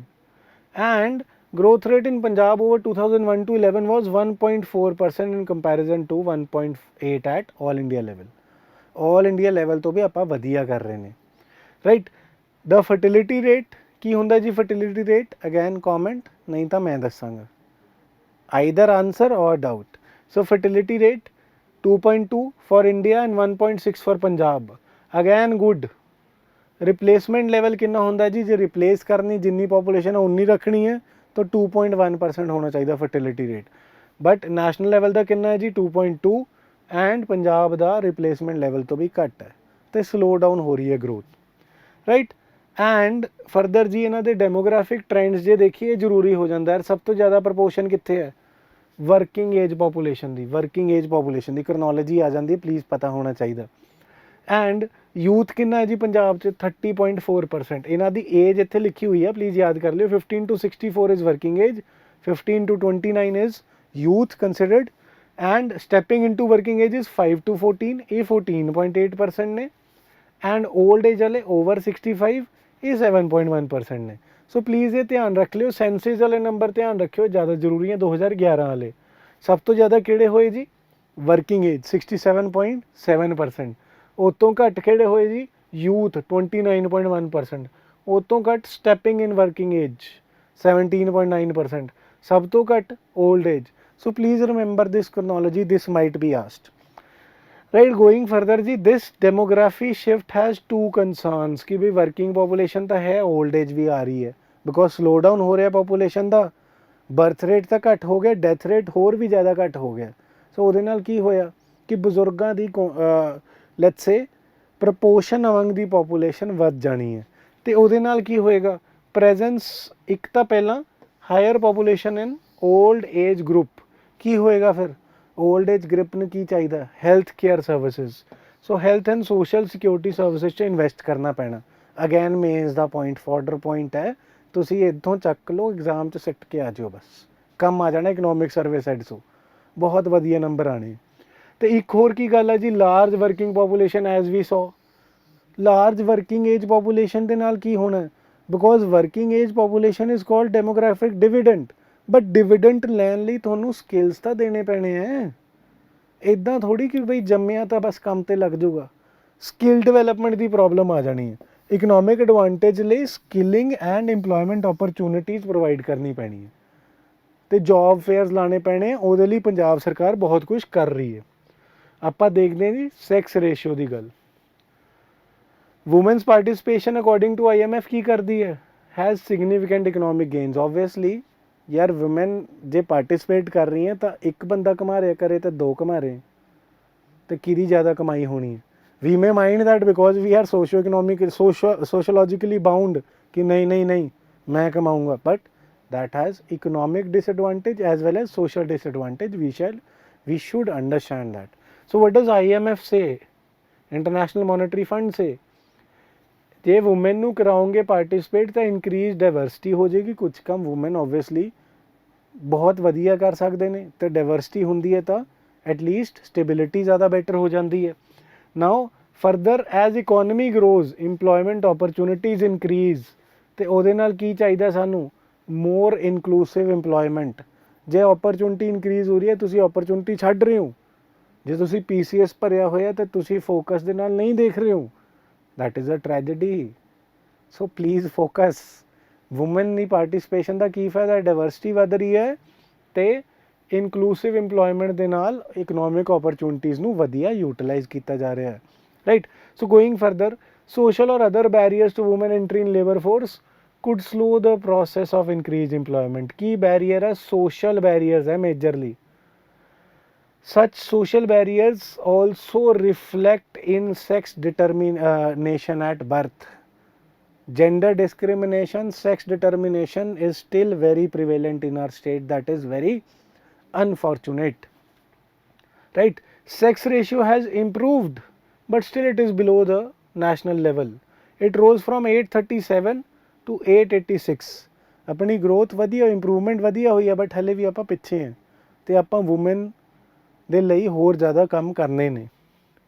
And growth rate in Punjab over 2001 to 11 was 1.4% in comparison to 1.8 at all India level. all India level ਤੋਂ ਵੀ ਆਪਾਂ ਵਧੀਆ ਕਰ ਰਹੇ ਨੇ, ਰਾਈਟ। ਦਾ fertility rate ਕੀ ਹੁੰਦਾ ਜੀ? Fertility rate again ਕੌਮੈਂਟ, ਨਹੀਂ ਤਾਂ ਮੈਂ ਦੱਸਾਂਗਾ, ਆਈਦਰ ਆਨਸਰ ਔਰ doubt. So fertility rate 2.2 for India and 1.6 for Punjab, again good. Replacement level ਕਿੰਨਾ ਹੁੰਦਾ ਜੀ? ਜੇ ਰਿਪਲੇਸ ਕਰਨੀ ਜਿੰਨੀ ਪੋਪੂਲੇਸ਼ਨ ਹੈ ਉਨੀ ਰੱਖਣੀ ਹੈ ਤਾਂ 2.1% ਹੋਣਾ ਚਾਹੀਦਾ fertility rate. But national level ਦਾ ਕਿੰਨਾ ਹੈ ਜੀ? 2.2, ਐਂਡ ਪੰਜਾਬ ਦਾ ਰਿਪਲੇਸਮੈਂਟ ਲੈਵਲ ਤੋਂ ਵੀ ਘੱਟ ਹੈ ਤੇ ਸਲੋ ਡਾਊਨ ਹੋ ਰਹੀ ਹੈ ਗਰੋਥ, ਰਾਈਟ। ਐਂਡ ਫਰਦਰ ਜੀ ਇਹਨਾਂ ਦੇ ਡੈਮੋਗ੍ਰਾਫਿਕ ਟ੍ਰੈਂਡਸ ਜੇ ਦੇਖੀਏ ਜ਼ਰੂਰੀ ਹੋ ਜਾਂਦਾ ਹੈ। ਸਭ ਤੋਂ ਜ਼ਿਆਦਾ ਪ੍ਰਪੋਰਸ਼ਨ ਕਿੱਥੇ ਹੈ? ਵਰਕਿੰਗ ਏਜ ਪੋਪੂਲੇਸ਼ਨ ਦੀ। ਵਰਕਿੰਗ ਏਜ ਪੋਪੂਲੇਸ਼ਨ ਦੀ ਕਰਨੋਲੋਜੀ ਆ ਜਾਂਦੀ ਹੈ, ਪਲੀਜ਼ ਪਤਾ ਹੋਣਾ ਚਾਹੀਦਾ। ਐਂਡ ਯੂਥ ਕਿੰਨਾ ਹੈ ਜੀ ਪੰਜਾਬ 'ਚ? 30.4%। ਇਹਨਾਂ ਦੀ ਏਜ ਇੱਥੇ ਲਿਖੀ ਹੋਈ ਹੈ, ਪਲੀਜ਼ ਯਾਦ ਕਰ ਲਿਓ। 15 to 64 is working age, 15 to 29 is youth considered, and stepping into working age is 5 to 14, ਇਹ 14.8% ਨੇ। ਐਂਡ ਓਲਡ ਏਜ ਵਾਲੇ ਓਵਰ 65 ਇਹ 7.1% ਨੇ। ਸੋ ਪਲੀਜ਼ ਇਹ ਧਿਆਨ ਰੱਖ ਲਿਓ। ਸੈਂਸਿਸ ਵਾਲੇ ਨੰਬਰ ਧਿਆਨ ਰੱਖਿਓ, ਜ਼ਿਆਦਾ ਜ਼ਰੂਰੀ ਹੈ। 2011 ਵਾਲੇ ਸਭ ਤੋਂ ਜ਼ਿਆਦਾ ਕਿਹੜੇ ਹੋਏ ਜੀ? Working age 67.7%। ਉਹ ਤੋਂ ਘੱਟ ਕਿਹੜੇ ਹੋਏ ਜੀ? ਯੂਥ 29.1%। ਉਹ ਤੋਂ ਘੱਟ ਸਟੈਪਿੰਗ ਇਨ ਵਰਕਿੰਗ ਏਜ 17.9%। ਸਭ ਤੋਂ ਘੱਟ old age. So please remember this chronology, this might be asked, right. Going further ਜੀ, this demography shift has 2 concerns ਕਿ ਵੀ ਵਰਕਿੰਗ ਪੋਪੂਲੇਸ਼ਨ ਤਾਂ ਹੈ, ਓਲਡ ਏਜ ਵੀ ਆ ਰਹੀ ਹੈ, ਬਿਕੋਜ਼ ਸਲੋ ਡਾਊਨ ਹੋ ਰਿਹਾ ਪੋਪੂਲੇਸ਼ਨ ਦਾ। ਬਰਥ ਰੇਟ ਤਾਂ ਘੱਟ ਹੋ ਗਿਆ, ਡੈਥ ਰੇਟ ਹੋਰ ਵੀ ਜ਼ਿਆਦਾ ਘੱਟ ਹੋ ਗਿਆ। ਸੋ ਉਹਦੇ ਨਾਲ ਕੀ ਹੋਇਆ ਕਿ ਬਜ਼ੁਰਗਾਂ ਦੀ let's say proportion among the population ਵੱਧ ਜਾਣੀ ਹੈ ਤੇ ਉਹਦੇ ਨਾਲ ਕੀ ਹੋਏਗਾ? ਪ੍ਰੈਜ਼ੈਂਸ ਇੱਕ ਤਾਂ ਪਹਿਲਾਂ ਹਾਇਰ ਪੋਪੂਲੇਸ਼ਨ ਇਨ ਓਲਡ ਏਜ ਗਰੁੱਪ। ਕੀ ਹੋਏਗਾ ਫਿਰ? ਓਲਡ ਏਜ ਗਰੁੱਪ ਨੂੰ ਕੀ ਚਾਹੀਦਾ? Health care services. So health and social security services 'ਚ ਇਨਵੈਸਟ ਕਰਨਾ ਪੈਣਾ। ਅਗੇਨ ਮੇਨਸ ਦਾ ਪੁਆਇੰਟ ਫੋਰਡਰ ਪੁਆਇੰਟ ਹੈ, ਤੁਸੀਂ ਇੱਥੋਂ ਚੱਕ ਲਓ ਐਗਜ਼ਾਮ 'ਚ ਸਿੱਟ ਕੇ ਆ ਜਾਓ, ਬਸ ਕੰਮ ਆ ਜਾਣਾ ਇਕਨੋਮਿਕ ਸਰਵੇ ਸਾਈਡ ਤੋਂ, ਬਹੁਤ ਵਧੀਆ ਨੰਬਰ ਆਣੇ। ਤੇ ਇੱਕ ਹੋਰ ਕੀ ਗੱਲ ਹੈ ਜੀ, large working population as we saw, large working age population ਦੇ ਨਾਲ ਕੀ ਹੋਣਾ, because working age population is called demographic dividend, but dividend ਲੈਣ ਲਈ ਤੁਹਾਨੂੰ ਸਕਿੱਲਸ ਤਾਂ ਦੇਣੇ ਪੈਣੇ ਹੈ। ਇੱਦਾਂ ਥੋੜ੍ਹੀ ਕਿ ਬਈ ਜੰਮਿਆ ਤਾਂ ਬਸ ਕੰਮ 'ਤੇ ਲੱਗ ਜਾਊਗਾ, ਸਕਿੱਲ ਡਿਵੈਲਪਮੈਂਟ ਦੀ ਪ੍ਰੋਬਲਮ ਆ ਜਾਣੀ ਹੈ। ਇਕਨੋਮਿਕ ਐਡਵਾਂਟੇਜ ਲਈ skilling and employment opportunities provide ਕਰਨੀ ਪੈਣੀ ਹੈ, ਅਤੇ ਜੋਬ ਫੇਅਰਸ ਲਾਣੇ ਪੈਣੇ, ਉਹਦੇ ਲਈ ਪੰਜਾਬ ਸਰਕਾਰ ਬਹੁਤ ਕੁਛ ਕਰ ਰਹੀ ਹੈ। ਆਪਾਂ ਦੇਖਦੇ ਹਾਂ ਜੀ ਸੈਕਸ ਰੇਸ਼ੀਓ ਦੀ ਗੱਲ, women's participation according to IMF ਕੀ ਕਰਦੀ ਹੈ, has significant economic gains. Obviously ਯਾਰ ਵੂਮੈਨ ਜੇ ਪਾਰਟੀਸਪੇਟ ਕਰ ਰਹੀ ਹੈ ਤਾਂ ਇੱਕ ਬੰਦਾ ਕਮਾ ਰਿਹਾ ਕਰੇ ਤੇ ਦੋ ਕਮਾ ਰਹੇ, ਤੇ ਕਿਹਦੀ ਜ਼ਿਆਦਾ ਕਮਾਈ ਹੋਣੀ ਹੈ। We may mind that because we are socio economic sociologically bound ਕਿ ਨਹੀਂ ਨਹੀਂ ਨਹੀਂ ਮੈਂ ਕਮਾਊਂਗਾ, but that has economic disadvantage as well as social disadvantage. We should understand that. So what does IMF say, International Monetary Fund say, ਜੇ woman ਨੂੰ ਕਰਾਓਗੇ participate ਤਾਂ increase diversity ਹੋ ਜਾਏਗੀ, ਕੁਝ ਕੰਮ ਵੂਮੈਨ ਓਬਵੀਅਸਲੀ ਬਹੁਤ ਵਧੀਆ ਕਰ ਸਕਦੇ ਨੇ, ਤੇ ਡਾਇਵਰਸਿਟੀ ਹੁੰਦੀ ਹੈ ਤਾਂ ਐਟਲੀਸਟ ਸਟੇਬਿਲਿਟੀ ਜ਼ਿਆਦਾ ਬੈਟਰ ਹੋ ਜਾਂਦੀ ਹੈ। Now further as economy grows employment opportunities increase, ਤੇ ਉਹਦੇ ਨਾਲ ਕੀ ਚਾਹੀਦਾ ਸਾਨੂੰ, ਮੋਰ ਇਨਕਲੂਸਿਵ ਇੰਪਲੋਇਮੈਂਟ। ਜੇ ਓਪਰਚੁਨਿਟੀ ਇਨਕਰੀਜ਼ ਹੋ ਰਹੀ ਹੈ, ਤੁਸੀਂ ਓਪਰਚੁਨਿਟੀ ਛੱਡ ਰਹੇ ਹੋ, ਜੇ ਤੁਸੀਂ PCS ਭਰਿਆ ਹੋਇਆ ਤਾਂ ਤੁਸੀਂ ਫੋਕਸ ਦੇ ਨਾਲ ਨਹੀਂ ਦੇਖ ਰਹੇ ਹੋ, that is a tragedy. So please focus. Woman the participation ਦਾ ਕੀ ਫਾਇਦਾ, ਡਾਇਵਰਸਿਟੀ ਵੱਧ ਰਹੀ ਹੈ ਅਤੇ ਇਨਕਲੂਸਿਵ ਇੰਪਲੋਇਮੈਂਟ ਦੇ ਨਾਲ ਇਕਨੋਮਿਕ ਓਪਰਚੁਨਿਟੀਜ਼ ਨੂੰ ਵਧੀਆ ਯੂਟੀਲਾਈਜ਼ ਕੀਤਾ ਜਾ ਰਿਹਾ ਹੈ, right. So going further, social or other barriers to women entry in labor force could slow the process of increased employment. Ki barrier ਹੈ, ਸੋਸ਼ਲ ਬੈਰੀਅਰਸ ਹੈ majorly. Such social barriers also reflect in sex determination at birth. Gender discrimination, sex determination is still very prevalent in our state. That is very unfortunate, right? Sex ratio has improved, but still it is below the national level. It rose from 837 to 886. ਆਪਣੀ growth ਵਧੀਆ, improvement ਵਧੀਆ ਹੋਈ ਹੈ, but ਹਲੇ ਵੀ ਆਪਾਂ ਪਿੱਛੇ ਹਾਂ, ਅਤੇ ਆਪਾਂ ਵੂਮੈਨ ਦੇ ਲਈ ਹੋਰ ਜ਼ਿਆਦਾ ਕੰਮ ਕਰਨੇ ਨੇ,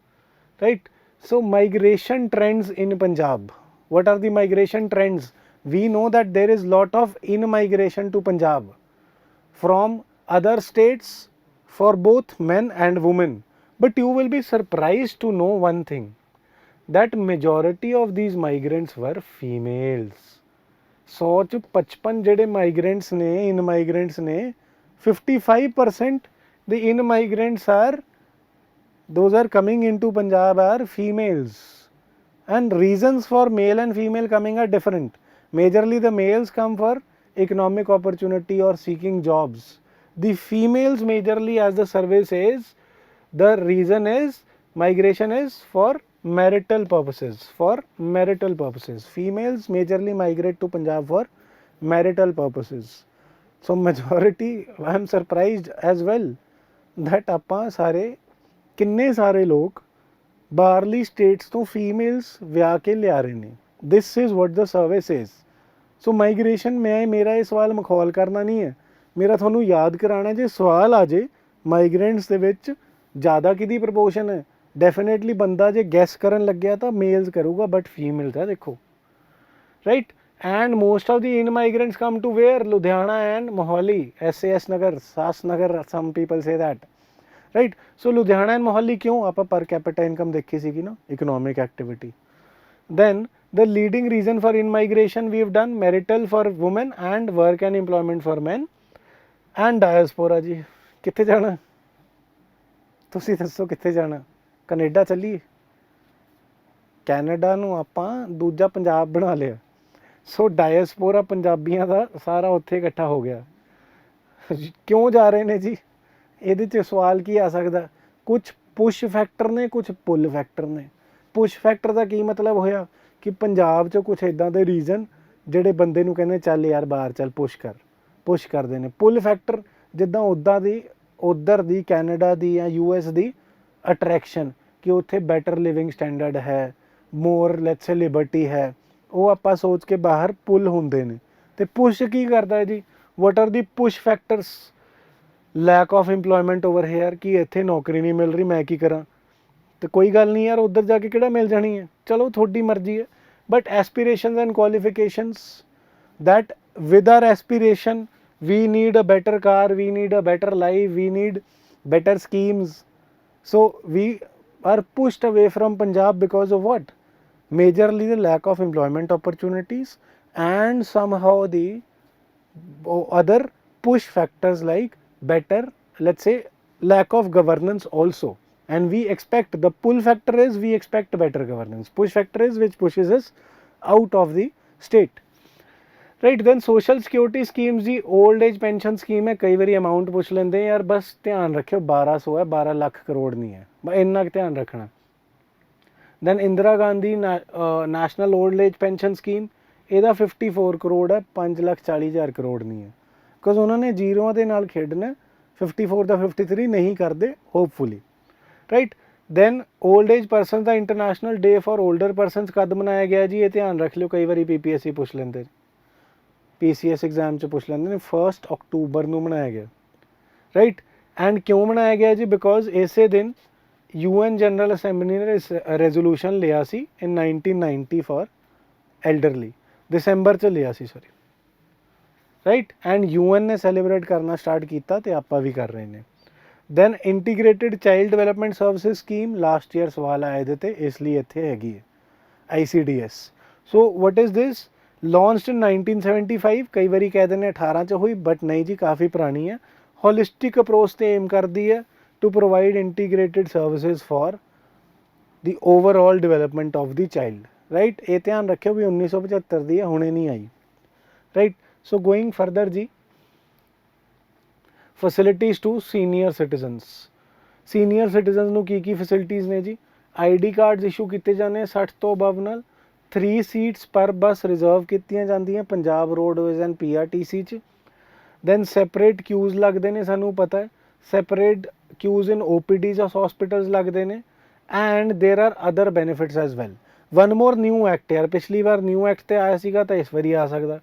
right. So migration trends in Punjab, what are the migration trends? We know that there is lot of in migration to Punjab from other states for both men and women, but you will be surprised to know one thing, that majority of these migrants were females. 100 ਚ 55 ਜਿਹੜੇ migrants ਨੇ, in migrants ਨੇ, 55% the in migrants are, those are coming into Punjab are females. And reasons for male and female coming are different. Majorly the males come for economic opportunity or seeking jobs. The females majorly, as the survey says, the reason is migration is for marital purposes, for marital purposes. Females majorly migrate to Punjab for marital purposes. So majority, I am surprised as well that ਆਪਾਂ ਸਾਰੇ ਕਿੰਨੇ ਸਾਰੇ ਲੋਕ ਬਾਹਰਲੀ status ਤੋਂ females ਵਿਆਹ ਕੇ ਲਿਆ ਰਹੇ ਨੇ। This is what the survey says. So migration, ਮੇਰਾ ਇਹ ਸਵਾਲ ਮਖੌਲ ਕਰਨਾ ਨਹੀਂ ਹੈ, ਮੇਰਾ ਤੁਹਾਨੂੰ ਯਾਦ ਕਰਾਉਣਾ, ਜੇ ਸਵਾਲ ਆ ਜੇ ਮਾਈਗ੍ਰੈਂਟਸ ਦੇ ਵਿੱਚ ਜ਼ਿਆਦਾ ਕਿਹਦੀ ਪ੍ਰਪੋਰਸ਼ਨ ਹੈ, ਡੈਫੀਨੇਟਲੀ ਬੰਦਾ ਜੇ ਗੈਸ ਕਰਨ ਲੱਗਿਆ ਤਾਂ ਮੇਲਸ ਕਰੂਗਾ, ਬਟ ਫੀਮੇਲਸ ਹੈ ਦੇਖੋ, right. And most of the in migrants come to where, Ludhiana and Mohali, SAS Nagar, SAS Nagar, some people say that, right. So Ludhiana and Mohali ਕਿਉਂ, ਆਪਾਂ ਪਰ ਕੈਪੀਟਾ ਇਨਕਮ ਦੇਖੀ ਸੀਗੀ ਨਾ, economic activity. then the leading reason for in migration we have done marital for women and work and employment for men and diaspora। ਜੀ ਕਿੱਥੇ ਜਾਣਾ, ਤੁਸੀਂ ਦੱਸੋ ਕਿੱਥੇ ਜਾਣਾ, ਕੈਨੇਡਾ ਚੱਲੀਏ, ਕੈਨੇਡਾ ਨੂੰ ਆਪਾਂ ਦੂਜਾ ਪੰਜਾਬ ਬਣਾ ਲਿਆ। ਸੋ ਡਾਇਸਪੋਰਾ ਪੰਜਾਬੀਆਂ ਦਾ ਸਾਰਾ ਉੱਥੇ ਇਕੱਠਾ ਹੋ ਗਿਆ। ਕਿਉਂ ਜਾ ਰਹੇ ਨੇ ਜੀ, ਇਹਦੇ 'ਚ ਸਵਾਲ ਕੀ ਆ ਸਕਦਾ, ਕੁਛ ਪੁਸ਼ ਫੈਕਟਰ ਨੇ, ਕੁਛ ਪੁੱਲ ਫੈਕਟਰ ਨੇ। ਪੁਸ਼ ਫੈਕਟਰ ਦਾ ਕੀ ਮਤਲਬ ਹੋਇਆ ਕਿ ਪੰਜਾਬ 'ਚ ਕੁਛ ਇੱਦਾਂ ਦੇ ਰੀਜ਼ਨ ਜਿਹੜੇ ਬੰਦੇ ਨੂੰ ਕਹਿੰਦੇ ਚੱਲ ਯਾਰ ਬਾਹਰ ਚੱਲ, ਪੁਸ਼ ਕਰਦੇ ਨੇ। ਪੁੱਲ ਫੈਕਟਰ ਜਿੱਦਾਂ ਉੱਦਾਂ ਦੀ ਉੱਧਰ ਦੀ ਕੈਨੇਡਾ ਦੀ ਜਾਂ US ਦੀ ਅਟਰੈਕਸ਼ਨ, ਕਿ ਉੱਥੇ ਬੈਟਰ ਲਿਵਿੰਗ ਸਟੈਂਡਰਡ ਹੈ, ਮੋਰ ਲੈਟਸ ਸੇ ਲਿਬਰਟੀ ਹੈ, ਉਹ ਆਪਾਂ ਸੋਚ ਕੇ ਬਾਹਰ ਪੁੱਲ ਹੁੰਦੇ ਨੇ। ਤੇ ਪੁਸ਼ ਕੀ ਕਰਦਾ ਹੈ ਜੀ, what are the push factors, lack of employment over here, ਕਿ ਇੱਥੇ ਨੌਕਰੀ ਨਹੀਂ ਮਿਲ ਰਹੀ, ਮੈਂ ਕੀ ਕਰਾਂ। ਤੇ ਕੋਈ ਗੱਲ ਨਹੀਂ ਯਾਰ, ਉੱਧਰ ਜਾ ਕੇ ਕਿਹੜਾ ਮਿਲ ਜਾਣੀ ਹੈ, ਚਲੋ ਤੁਹਾਡੀ ਮਰਜ਼ੀ ਹੈ। But aspirations and qualifications, that with our aspiration we need a better car, we need a better life, we need better schemes. So we are pushed away from Punjab because of what? Majorly the lack of employment opportunities and somehow the other push factors like better, let's say, lack of governance also. And we expect, the pull factor is we expect better governance, push factor is which pushes us out of the state, right. Then social security schemes ਜੀ, old age pension scheme ਹੈ, ਕਈ ਵਾਰੀ amount ਪੁੱਛ ਲੈਂਦੇ ਯਾਰ, ਬਸ ਧਿਆਨ ਰੱਖਿਓ 1200 ਹੈ, 12 ਲੱਖ ਕਰੋੜ ਨਹੀਂ ਹੈ, ਇੰਨਾ ਕੁ ਧਿਆਨ ਰੱਖਣਾ। Then Indira Gandhi national old age pension scheme, ਇਹਦਾ 54 ਕਰੋੜ ਹੈ, 5,40,000 ਕਰੋੜ ਨਹੀਂ ਹੈ, ਬਿਕੋਜ਼ ਉਹਨਾਂ ਨੇ ਜ਼ੀਰੋਆਂ ਦੇ ਨਾਲ ਖੇਡਣਾ, 54 ਦਾ 53 ਨਹੀਂ ਕਰਦੇ hopefully, right. Then old age person ਦਾ international day for older persons ਕਦ ਮਨਾਇਆ ਗਿਆ ਜੀ, ਇਹ ਧਿਆਨ ਰੱਖ ਲਿਓ, ਕਈ ਵਾਰੀ PPSC ਪੁੱਛ ਲੈਂਦੇ, PCS ਐਗਜ਼ਾਮ 'ਚ ਪੁੱਛ ਲੈਂਦੇ ਨੇ, 1 ਅਕਤੂਬਰ ਨੂੰ ਮਨਾਇਆ ਗਿਆ, ਰਾਈਟ। ਐਂਡ ਕਿਉਂ ਮਨਾਇਆ ਗਿਆ ਜੀ, ਬਿਕੋਜ਼ ਇਸੇ ਦਿਨ UN ਜਨਰਲ ਅਸੈਂਬਲੀ ਨੇ ਰੈਜ਼ੋਲੂਸ਼ਨ ਲਿਆ ਸੀ ਇਨ 1990 ਫॉर ਐਲਡਰਲੀ, ਦਸੰਬਰ 'ਚ ਲਿਆ ਸੀ ਸੌਰੀ, ਰਾਈਟ। ਐਂਡ UN ਨੇ ਸੈਲੀਬ੍ਰੇਟ ਕਰਨਾ ਸਟਾਰਟ ਕੀਤਾ ਤੇ ਆਪਾਂ ਵੀ ਕਰ ਰਹੇ ਨੇ। Then integrated child development services scheme, last year ਸਵਾਲ ਆਏ ਇਹਦੇ ਤੇ, ਇਸ ਲਈ ਇੱਥੇ ਹੈਗੀ ਹੈ ICDS। So what is this, ਲੌਂਚਡ ਇਨ 1975, ਕਈ ਵਾਰੀ ਕਹਿ ਦਿੰਦੇ 18 'ਚ ਹੋਈ, ਬਟ ਨਹੀਂ ਜੀ, ਕਾਫੀ ਪੁਰਾਣੀ ਹੈ। ਹੋਲਿਸਟਿਕ ਅਪਰੋਚ 'ਤੇ ਏਮ ਕਰਦੀ ਹੈ to provide integrated services for the overall development of the child, right. ਇਹ ਧਿਆਨ ਰੱਖਿਓ ਵੀ 1975 ਦੀ ਹੈ, ਹੁਣੇ ਨਹੀਂ ਆਈ, ਰਾਈਟ। ਸੋ ਗੋਇੰਗ ਫਰਦਰ ਜੀ, facilities to senior citizens, senior citizens ਨੂੰ ਕੀ ਫੈਸਿਲਿਟੀਜ਼ ਨੇ ਜੀ, ID ਕਾਰਡਸ ਇਸ਼ੂ ਕੀਤੇ ਜਾਂਦੇ 60 ਤੋਂ ਅਬਵ ਨਾਲ, 3 ਸੀਟਸ ਪਰ ਬੱਸ ਰਿਜ਼ਰਵ ਕੀਤੀਆਂ ਜਾਂਦੀਆਂ ਪੰਜਾਬ ਰੋਡਵੇਜ਼ ਐਂਡ PRTC 'ਚ। ਦੈਨ ਸੈਪਰੇਟ ਕਿਊਜ਼ ਲੱਗਦੇ ਨੇ, ਸਾਨੂੰ ਪਤਾ ਹੈ, separate ਕਿਊਜ਼ in OPDs of hospitals ਲੱਗਦੇ ਨੇ, ਐਂਡ ਦੇਰ R other benefits as well. One more new act ਯਾਰ, ਪਿਛਲੀ ਵਾਰ ਨਿਊ ਐਕਟ 'ਤੇ ਆਇਆ ਸੀਗਾ ਤਾਂ ਇਸ ਵਾਰੀ ਆ ਸਕਦਾ,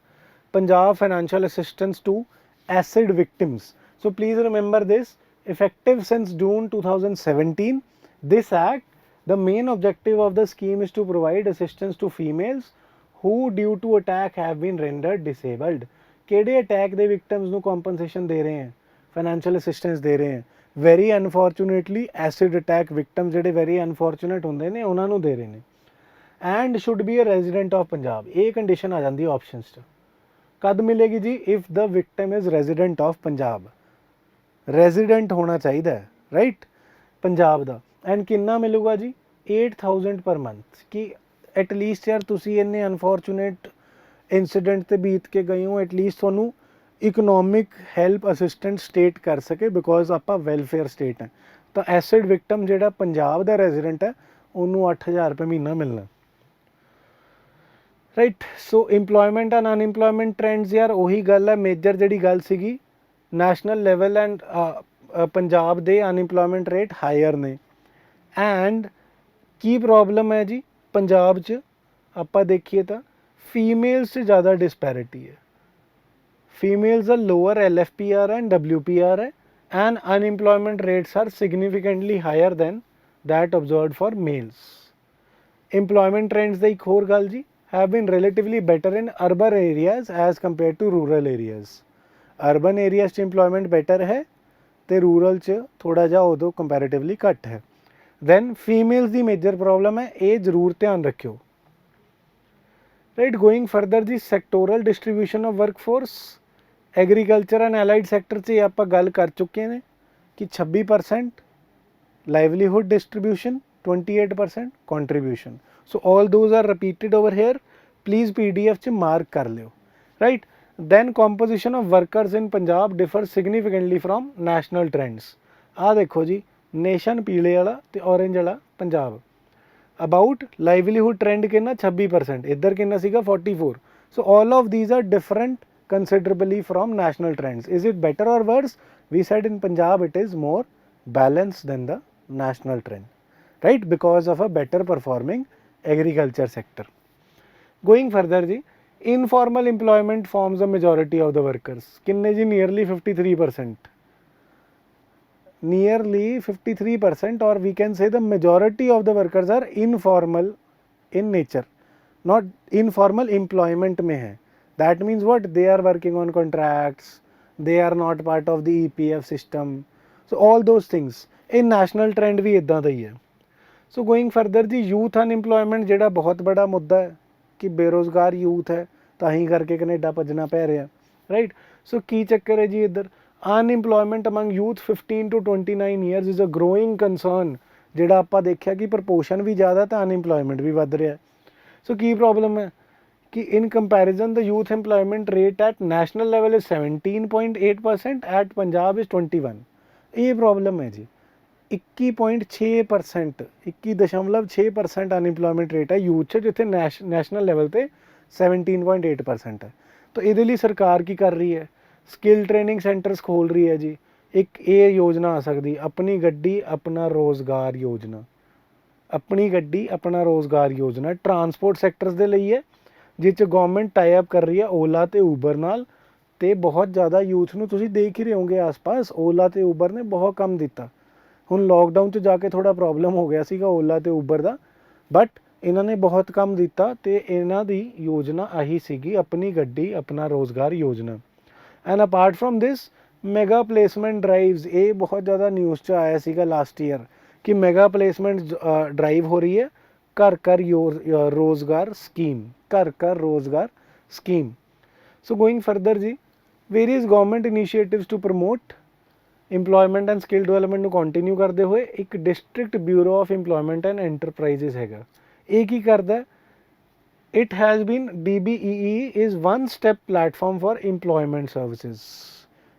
Punjab financial assistance to acid victims. So please remember this, effective since June 2017, this act, the main objective of the scheme is to provide assistance to females who due to attack have been rendered disabled। ਕਿਹੜੇ attack ਦੇ victims ਨੂੰ compensation ਦੇ ਰਹੇ ਹੈ, financial assistance ਦੇ ਰਹੇ ਹੈ। Very unfortunately acid attack victim ਜਿਹੜੇ ਵੈਰੀ ਅਨਫੋਰਚੂਨੇਟ ਹੁੰਦੇ ਨੇ ਉਹਨਾਂ ਨੂੰ ਦੇ ਰਹੇ ਨੇ। And should be a resident of Punjab, ਇਹ ਕੰਡੀਸ਼ਨ ਆ ਜਾਂਦੀ ਆਪਸ਼ਨਸ 'ਚ। ਕਦ ਮਿਲੇਗੀ ਜੀ, if the victim is resident of Punjab, resident ਹੋਣਾ ਚਾਹੀਦਾ ਹੈ, ਰਾਈਟ, ਪੰਜਾਬ ਦਾ। ਐਂਡ ਕਿੰਨਾ ਮਿਲੂਗਾ ਜੀ, 8,000 ਪਰ ਮੰਥ, ਕਿ ਐਟਲੀਸਟ ਯਾਰ ਤੁਸੀਂ ਇੰਨੇ ਅਨਫੋਰਚੂਨੇਟ ਇੰਸੀਡੈਂਟ 'ਤੇ ਬੀਤ ਕੇ ਗਏ ਹੋ, ਐਟਲੀਸਟ ਤੁਹਾਨੂੰ ਇਕਨੋਮਿਕ ਹੈਲਪ ਅਸਿਸਟੈਂਟ ਸਟੇਟ ਕਰ ਸਕੇ, ਬਿਕੋਜ਼ ਆਪਾਂ ਵੈਲਫੇਅਰ ਸਟੇਟ ਹੈ। ਤਾਂ ਐਸਿਡ ਵਿਕਟਮ ਜਿਹੜਾ ਪੰਜਾਬ ਦਾ ਰੈਜ਼ੀਡੈਂਟ ਹੈ ਉਹਨੂੰ 8,000 ਰੁਪਏ ਮਹੀਨਾ ਮਿਲਣਾ, right. So employment and unemployment trends, ਯਾਰ ਉਹੀ ਗੱਲ ਹੈ, ਮੇਜਰ ਜਿਹੜੀ ਗੱਲ ਸੀਗੀ, ਨੈਸ਼ਨਲ ਲੈਵਲ ਐਂਡ ਪੰਜਾਬ ਦੇ ਅਨਇੰਪਲੋਇਮੈਂਟ ਰੇਟ ਹਾਇਰ ਨੇ। ਐਂਡ ਕੀ ਪ੍ਰੋਬਲਮ ਹੈ ਜੀ, ਪੰਜਾਬ 'ਚ ਆਪਾਂ ਦੇਖੀਏ ਤਾਂ ਫੀਮੇਲਸ 'ਚ ਜ਼ਿਆਦਾ ਡਿਸਪੈਰਿਟੀ ਹੈ, ਫੀਮੇਲਸ ਦਾ ਲੋਅਰ LFPR ਐਂਡ WPR ਹੈ, and unemployment rates are significantly higher than that observed for males. Employment trends ਦਾ ਇੱਕ ਹੋਰ ਗੱਲ ਜੀ, have been relatively better in urban areas as compared to rural areas। Urban areas 'ਚ employment better ਹੈ ਅਤੇ rural 'ਚ ਥੋੜ੍ਹਾ ਜਿਹਾ ਉਦੋਂ ਕੰਪੈਰੇਟਿਵਲੀ ਘੱਟ ਹੈ। ਦੈਨ ਫੀਮੇਲਸ ਦੀ ਮੇਜਰ ਪ੍ਰੋਬਲਮ ਹੈ, ਇਹ ਜ਼ਰੂਰ ਧਿਆਨ ਰੱਖਿਓ, ਰਾਈਟ। ਗੋਇੰਗ ਫਰਦਰ ਜੀ, sectoral distribution of workforce, agriculture and allied sector 'ਚ ਆਪਾਂ ਗੱਲ ਕਰ ਚੁੱਕੇ ਨੇ ਕਿ 26% livelihood distribution, 28% contribution. So all those are repeated over here, please PDF 'ਚ ਮਾਰਕ ਕਰ ਲਿਓ, ਰਾਈਟ। then composition of workers in Punjab differs significantly from national trends। ਆਹ ਦੇਖੋ ਜੀ, ਨੇਸ਼ਨ ਪੀਲੇ ਵਾਲਾ ਤੇ ਔਰੇਂਜ ਵਾਲਾ ਪੰਜਾਬ। ਅਬਾਊਟ ਲਾਈਵਲੀਹੁੱਡ ਟ੍ਰੈਂਡ ਕਿੰਨਾ 26%, ਇੱਧਰ ਕਿੰਨਾ ਸੀਗਾ 44। So all of these are different considerably from national trends। is it better or worse? We said in Punjab it is more balanced than the national trend, right, because of a better performing agriculture sector. Going further ji, informal employment forms the majority of the workers. किन्ने जी? Nearly 53%. Nearly 53%, or we can say the majority of the workers are informal in nature, not informal employment में है. That means what? They are working on contracts, they are not part of the EPF system. So all those things. ਇਹ national trend ਵੀ इदां ਦਾ ਹੀ है. So going further जी, youth unemployment ਜਿਹੜਾ ਬਹੁਤ बड़ा मुद्दा है कि बेरोज़गार यूथ है ਤਾਂ ਹੀ ਕਰਕੇ ਕੈਨੇਡਾ ਭੱਜਣਾ ਪੈ ਰਿਹਾ, ਰਾਈਟ. ਸੋ ਕੀ ਚੱਕਰ ਹੈ ਜੀ ਇੱਧਰ? Unemployment among youth 15 to 29 years is a growing concern. ਜਿਹੜਾ ਆਪਾਂ ਦੇਖਿਆ ਕਿ ਪ੍ਰਪੋਰਸ਼ਨ ਵੀ ਜ਼ਿਆਦਾ ਤਾਂ ਅਨਇੰਪਲੋਇਮੈਂਟ ਵੀ ਵੱਧ ਰਿਹਾ. ਸੋ ਕੀ ਪ੍ਰੋਬਲਮ ਹੈ ਕਿ in comparison the youth employment rate at national level is 17.8%, at Punjab is 21. ਇਹ ਪ੍ਰੋਬਲਮ ਹੈ ਜੀ. 21.6%, 21.6% ਅਨਇੰਪਲੋਇਮੈਂਟ ਰੇਟ ਹੈ ਯੂਥ 'ਚ, ਜਿੱਥੇ ਨੈਸ਼ਨਲ ਲੈਵਲ 'ਤੇ 17.8% ਹੈ. ਤਾਂ ਇਹਦੇ ਲਈ ਸਰਕਾਰ ਕੀ ਕਰ ਰਹੀ ਹੈ? ਸਕਿੱਲ ਟ੍ਰੇਨਿੰਗ ਸੈਂਟਰਸ ਖੋਲ ਰਹੀ ਹੈ ਜੀ. ਇੱਕ ਇਹ ਯੋਜਨਾ ਆ ਸਕਦੀ, ਆਪਣੀ ਗੱਡੀ ਆਪਣਾ ਰੋਜ਼ਗਾਰ ਯੋਜਨਾ. ਆਪਣੀ ਗੱਡੀ ਆਪਣਾ ਰੋਜ਼ਗਾਰ ਯੋਜਨਾ ਟਰਾਂਸਪੋਰਟ ਸੈਕਟਰਸ ਦੇ ਲਈ ਹੈ, ਜਿਸ 'ਚ ਗੌਰਮੈਂਟ ਟਾਈ ਅਪ ਕਰ ਰਹੀ ਹੈ ਓਲਾ ਅਤੇ ਊਬਰ ਨਾਲ. ਅਤੇ ਬਹੁਤ ਜ਼ਿਆਦਾ ਯੂਥ ਨੂੰ ਤੁਸੀਂ ਦੇਖ ਹੀ ਰਹੇ ਹੋਗੇ ਆਸ-ਪਾਸ, ਓਲਾ ਅਤੇ ਊਬਰ ਨੇ ਬਹੁਤ ਕੰਮ ਦਿੱਤਾ. ਹੁਣ ਲੋਕਡਾਊਨ 'ਚ ਜਾ ਕੇ ਥੋੜ੍ਹਾ ਪ੍ਰੋਬਲਮ ਹੋ ਗਿਆ ਸੀਗਾ ਓਲਾ ਅਤੇ ਊਬਰ ਦਾ, ਬਟ ਇਹਨਾਂ ਨੇ ਬਹੁਤ ਕੰਮ ਦਿੱਤਾ. ਅਤੇ ਇਹਨਾਂ ਦੀ ਯੋਜਨਾ ਆਹੀ ਸੀਗੀ, ਆਪਣੀ ਗੱਡੀ ਆਪਣਾ ਰੋਜ਼ਗਾਰ ਯੋਜਨਾ. And apart from this, mega placement drives, ਇਹ ਬਹੁਤ ਜ਼ਿਆਦਾ ਨਿਊਜ਼ 'ਚ ਆਇਆ ਸੀਗਾ ਲਾਸਟ ਈਅਰ ਕਿ ਮੈਗਾ ਪਲੇਸਮੈਂਟ ਡਰਾਈਵ ਹੋ ਰਹੀ ਹੈ, ਘਰ ਘਰ ਰੋਜ਼ਗਾਰ ਸਕੀਮ, ਘਰ ਘਰ ਰੋਜ਼ਗਾਰ ਸਕੀਮ. ਸੋ ਗੋਇੰਗ ਫਰਦਰ ਜੀ, various government initiatives to promote employment and skill development ਨੂੰ ਕੰਟੀਨਿਊ ਕਰਦੇ ਹੋਏ ਇੱਕ district bureau of employment and enterprises ਹੈਗਾ. ਇਹ ਕੀ ਕਰਦਾ? It has been DBEE is one step platform for employment services.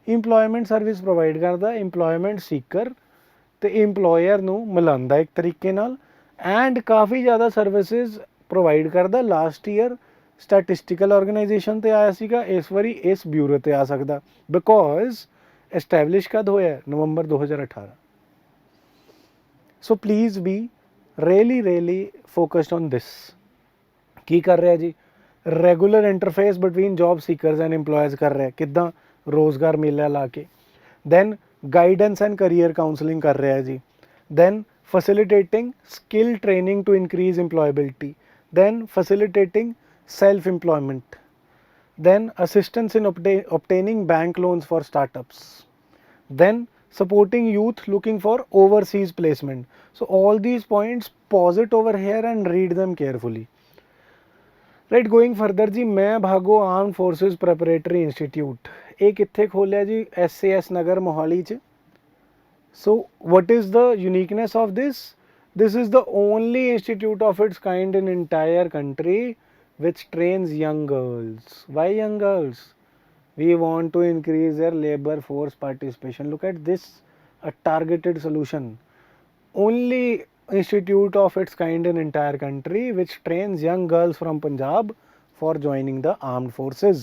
Employment service provide ਕਰਦਾ ਇੰਪਲੋਇਮੈਂਟ ਸੀਕਰ ਅਤੇ ਇੰਪਲੋਇਰ ਨੂੰ ਮਿਲਾਉਂਦਾ ਇੱਕ ਤਰੀਕੇ ਨਾਲ, ਐਂਡ ਕਾਫੀ ਜ਼ਿਆਦਾ ਸਰਵਿਸਿਜ਼ ਪ੍ਰੋਵਾਈਡ ਕਰਦਾ. ਲਾਸਟ ਈਅਰ ਸਟੈਟਿਸਟੀਕਲ ਆਰਗੇਨਾਈਜੇਸ਼ਨ 'ਤੇ ਆਇਆ ਸੀਗਾ, ਇਸ ਵਾਰੀ ਇਸ ਬਿਊਰੋ 'ਤੇ ਆ ਸਕਦਾ, ਬਿਕੋਜ਼ एस्टैब्लिश कद होया? नवंबर 2018. So please be really focused on this. की कर रहा है जी? Regular interface between job seekers and employers कर रहा है, किद्दां रोज़गार मेला ला के. Then guidance and career counselling कर रहा है जी. Then facilitating skill training to increase employability. Then facilitating self employment. Then assistance in obtaining bank loans for startups. Then supporting youth looking for overseas placement. So all these points, pause it over here and read them carefully. Right, going further जी, मैं भागो armed forces preparatory institute, ਇਹ ਕਿੱਥੇ ਖੋਲਿਆ ਜੀ? SAS Nagar Mohali 'ਚ. So what is the uniqueness of this? This is the only institute of its kind in entire country which trains young girls. Why young girls? We want to increase their labor force participation. Look at this, a targeted solution. Only institute of its kind in entire country which trains young girls from Punjab for joining the armed forces.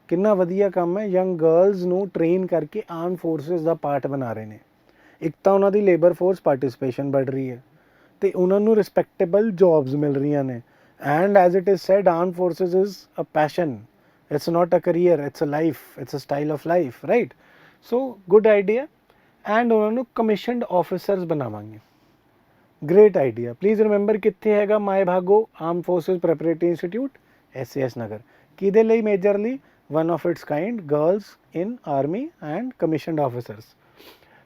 ਕਿੰਨਾ ਵਧੀਆ ਕੰਮ ਹੈ, young girls ਨੂੰ train ਕਰਕੇ armed forces ਦਾ part ਬਣਾ ਰਹੇ ਨੇ. ਇੱਕ ਤਾਂ ਉਹਨਾਂ ਦੀ ਲੇਬਰ ਫੋਰਸ ਪਾਰਟਿਸਿਪੇਸ਼ਨ ਵੱਧ ਰਹੀ ਹੈ ਅਤੇ ਉਹਨਾਂ ਨੂੰ ਰਿਸਪੈਕਟੇਬਲ ਜੋਬਸ ਮਿਲ ਰਹੀਆਂ ਨੇ. And as it is said, armed forces is a passion. It's not a career, it's a life, it's a style of life, right? So good idea. And ਉਹਨਾਂ ਨੂੰ commissioned officers ਬਣਾਵਾਂਗੇ. Great idea. Please remember ਕਿੱਥੇ ਹੈਗਾ Mai Bhago armed forces preparatory institute? SAS Nagar. ਕਿਹਦੇ ਲਈ? Majorly one of its kind, girls in army and commissioned officers.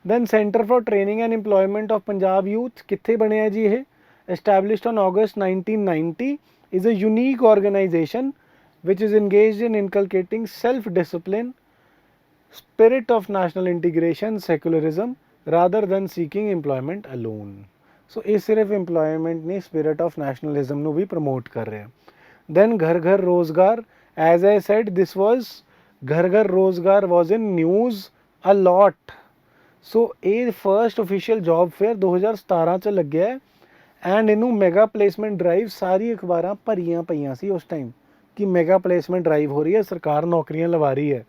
Then Center for Training and Employment of Punjab Youth ਕਿੱਥੇ ਬਣਿਆ ਜੀ ਇਹ? Established on August 1990, is a unique organization which is engaged in inculcating self-discipline, spirit of national integration, secularism, rather than seeking employment alone. So ਇਹ ਸਿਰਫ employment ਨਹੀਂ, spirit of nationalism ਨੂੰ ਵੀ promote ਕਰ ਰਿਹਾ. Then घर घर रोजगार, as I said, this was घर घर रोजगार was in news a lot. So ਇਹ first official job fair 2017 'ਚ ਲੱਗਿਆ ਹੈ. ਐਂਡ ਇਹਨੂੰ ਮੈਗਾ ਪਲੇਸਮੈਂਟ ਡਰਾਈਵ, ਸਾਰੀ ਅਖਬਾਰਾਂ ਭਰੀਆਂ ਪਈਆਂ ਸੀ ਉਸ ਟਾਈਮ ਕਿ ਮੈਗਾ ਪਲੇਸਮੈਂਟ ਡਰਾਈਵ ਹੋ ਰਹੀ ਹੈ, ਸਰਕਾਰ ਨੌਕਰੀਆਂ ਲਵਾ ਰਹੀ ਹੈ.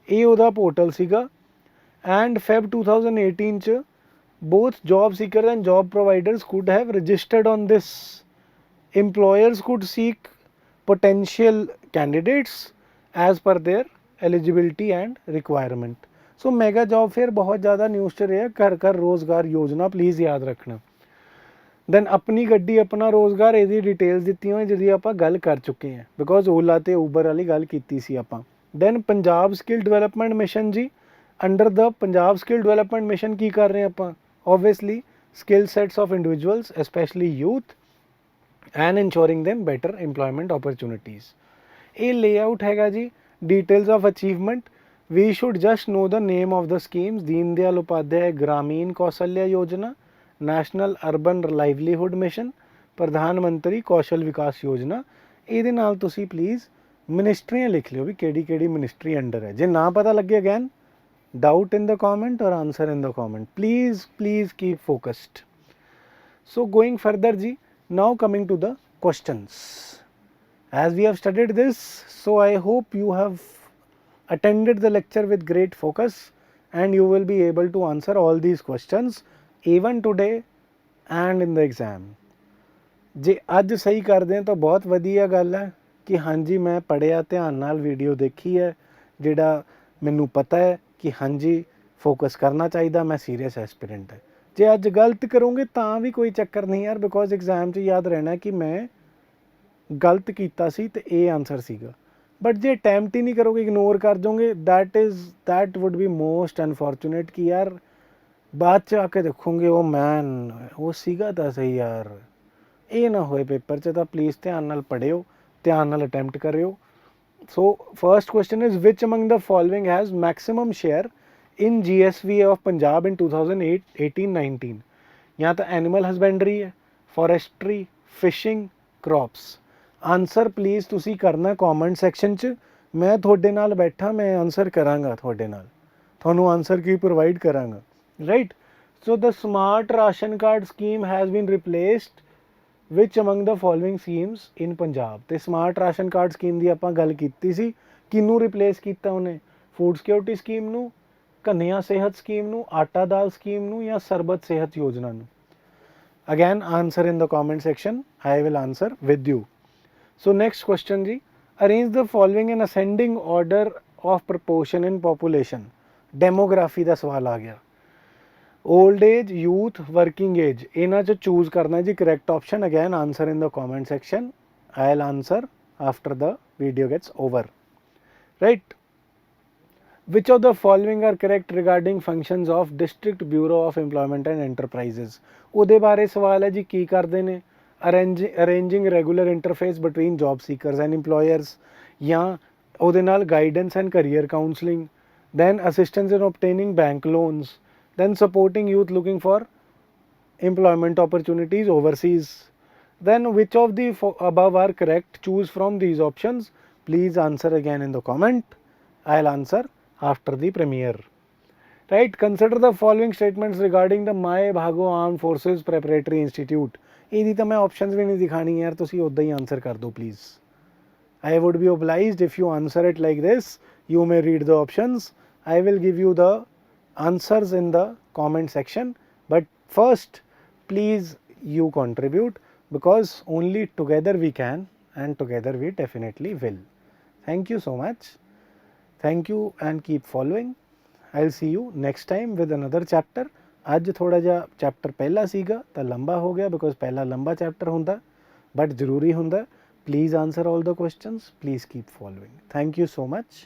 ਇਹ ਉਹਦਾ ਪੋਰਟਲ ਸੀਗਾ. ਐਂਡ Feb 2018 'ਚ both job seekers and job providers could have registered on this. Employers could seek potential candidates as per their eligibility and requirement. So mega job fair बहुत ज़्यादा न्यूज़ च रहा, घर घर रोज़गार योजना प्लीज़ याद रखना. दैन अपनी गड्डी अपना रोज़गार ਇਹਦੀ डिटेल्स ਦਿੱਤੀਆਂ ਹੋਈ ਜਿਹਦੀ ਆਪਾਂ ਗੱਲ ਕਰ ਚੁੱਕੇ ਹਾਂ, ਬਿਕੋਜ਼ ਓਲਾ ਤੇ ਊਬਰ ਵਾਲੀ ਗੱਲ ਕੀਤੀ ਸੀ ਆਪਾਂ. Then Punjab skill development mission ਜੀ, under the Punjab skill development mission ਕੀ ਕਰ ਰਹੇ ਆਪਾਂ? Obviously skill sets of individuals specially youth and ensuring them better employment opportunities. ਇਹ ਲੇਆਊਟ ਹੈਗਾ ਜੀ. Details of achievement, we should just know the name of the schemes. Deen Dayal Upadhyay ग्रामीण कौशल्या योजना, national urban livelihood mission, प्रधान मंत्री कौशल विकास योजना. ਇਹਦੇ ਨਾਲ ਤੁਸੀਂ ਪਲੀਜ਼ ਮਿਨਿਸਟਰੀਆਂ ਲਿਖ ਲਿਓ ਵੀ ਕਿਹੜੀ ਕਿਹੜੀ ਮਿਨਿਸਟਰੀ ਅੰਡਰ ਹੈ. ਜੇ ਨਾ ਪਤਾ ਲੱਗੇ ਅਗੈਨ doubt in the comment or answer in the comment. Please keep focused. So going further ji, now coming to the questions. As we have studied this, so I hope you have attended the lecture with great focus and you will be able to answer all these questions even today and in the exam. ਜੇ ਅੱਜ ਸਹੀ ਕਰਦੇ ਹਾਂ ਤਾਂ ਬਹੁਤ ਵਧੀਆ ਗੱਲ ਹੈ ਕਿ ਹਾਂਜੀ ਮੈਂ ਪੜ੍ਹਿਆ, ਧਿਆਨ ਨਾਲ ਵੀਡੀਓ ਦੇਖੀ ਹੈ, ਜਿਹੜਾ ਮੈਨੂੰ ਪਤਾ ਹੈ ਕਿ ਹਾਂਜੀ ਫੋਕਸ ਕਰਨਾ ਚਾਹੀਦਾ, ਮੈਂ ਸੀਰੀਅਸ ਐਸਪੀਰੈਂਟ ਹੈ. ਜੇ ਅੱਜ ਗਲਤ ਕਰੋਗੇ ਤਾਂ ਵੀ ਕੋਈ ਚੱਕਰ ਨਹੀਂ ਯਾਰ, ਬਿਕੋਜ਼ ਐਗਜ਼ਾਮ 'ਚ ਯਾਦ ਰਹਿਣਾ ਕਿ ਮੈਂ ਗਲਤ ਕੀਤਾ ਸੀ ਤੇ ਇਹ ਆਨਸਰ ਸੀਗਾ. ਬਟ ਜੇ ਅਟੈਂਪਟ ਹੀ ਨਹੀਂ ਕਰੋਗੇ, ਇਗਨੋਰ ਕਰ ਜਾਓਗੇ, that would be most unfortunate ਕਿ ਯਾਰ ਬਾਅਦ 'ਚ ਆ ਕੇ ਦੇਖੋਗੇ ਉਹ ਮੈਨ ਉਹ ਸੀਗਾ ਤਾਂ ਸਹੀ ਯਾਰ. ਇਹ ਨਾ ਹੋਏ ਪੇਪਰ 'ਚ, ਤਾਂ ਪਲੀਜ਼ ਧਿਆਨ ਨਾਲ ਪੜ੍ਹਿਓ, ਧਿਆਨ ਨਾਲ ਅਟੈਂਪਟ ਕਰਿਓ. So first question is, which among the following has maximum share in GSV of Punjab in 2018-19? यहाँ तो animal husbandry है, forestry, fishing, crops. Answer please तुसी करना comment section च. मैं थोड़े नाल बैठा, मैं आंसर करांगा थोड़े नाल, थानू आंसर की provide करांगा, right? So the smart ration card scheme has been replaced which among the following schemes in Punjab. ਤੇ ਸਮਾਰਟ ਰਾਸ਼ਨ ਕਾਰਡ ਸਕੀਮ ਦੀ ਆਪਾਂ ਗੱਲ ਕੀਤੀ ਸੀ, ਕਿਹਨੂੰ ਰਿਪਲੇਸ ਕੀਤਾ ਉਹਨੇ? ਫੂਡ ਸਿਕਿਉਰਿਟੀ ਸਕੀਮ ਨੂੰ, ਕੰਨਿਆ ਸਿਹਤ ਸਕੀਮ ਨੂੰ, ਆਟਾ ਦਾਲ ਸਕੀਮ ਨੂੰ, ਜਾਂ ਸਰਬਤ ਸਿਹਤ ਯੋਜਨਾ ਨੂੰ? Again answer in the comment section, I will answer with you. So next question ਜੀ, arrange the following in ascending order of proportion in population. Demography ਦਾ ਸਵਾਲ ਆ ਗਿਆ. Old age, youth, working age, इन्हां चो चूज करना जी correct option. Again answer in the comment section, I will answer after the video gets over, right? Which of the following are correct regarding functions of district bureau of employment and enterprises. ਉਹਦੇ ਬਾਰੇ ਸਵਾਲ ਹੈ ਜੀ, ਕੀ ਕਰਦੇ ਨੇ? Arranging regular interface between job seekers and employers, ਜਾਂ ਉਹਦੇ ਨਾਲ guidance and career counselling, then assistance in obtaining bank loans, then supporting youth looking for employment opportunities overseas. Then which of the above are correct? Choose from these options. Please answer again in the comment. I'll answer after the premiere, right? Consider the following statements regarding the My Bhago Armed Forces Preparatory Institute. ਇਹਦੀ ਤਾਂ ਮੈਂ options ਵੀ ਨਹੀਂ ਦਿਖਾਣੀ ਯਾਰ, ਤੁਸੀਂ ਉੱਦਾਂ ਹੀ answer ਕਰ ਦਿਓ please. I would be obliged if you answer it like this. You may read the options. I will give you the answers in the comment section, but first please you contribute, because only together we can and together we definitely will. Thank you so much. Thank you and keep following. I'll see you next time with another chapter. ਅੱਜ ਥੋੜਾ ਜਿਹਾ chapter ਪਹਿਲਾ ਸੀਗਾ ਤਾਂ ਲੰਬਾ ਹੋ ਗਿਆ, because ਪਹਿਲਾ ਲੰਬਾ ਚੈਪਟਰ ਹੁੰਦਾ ਬਟ ਜ਼ਰੂਰੀ ਹੁੰਦਾ. Please answer all the questions. Please keep following. Thank you so much.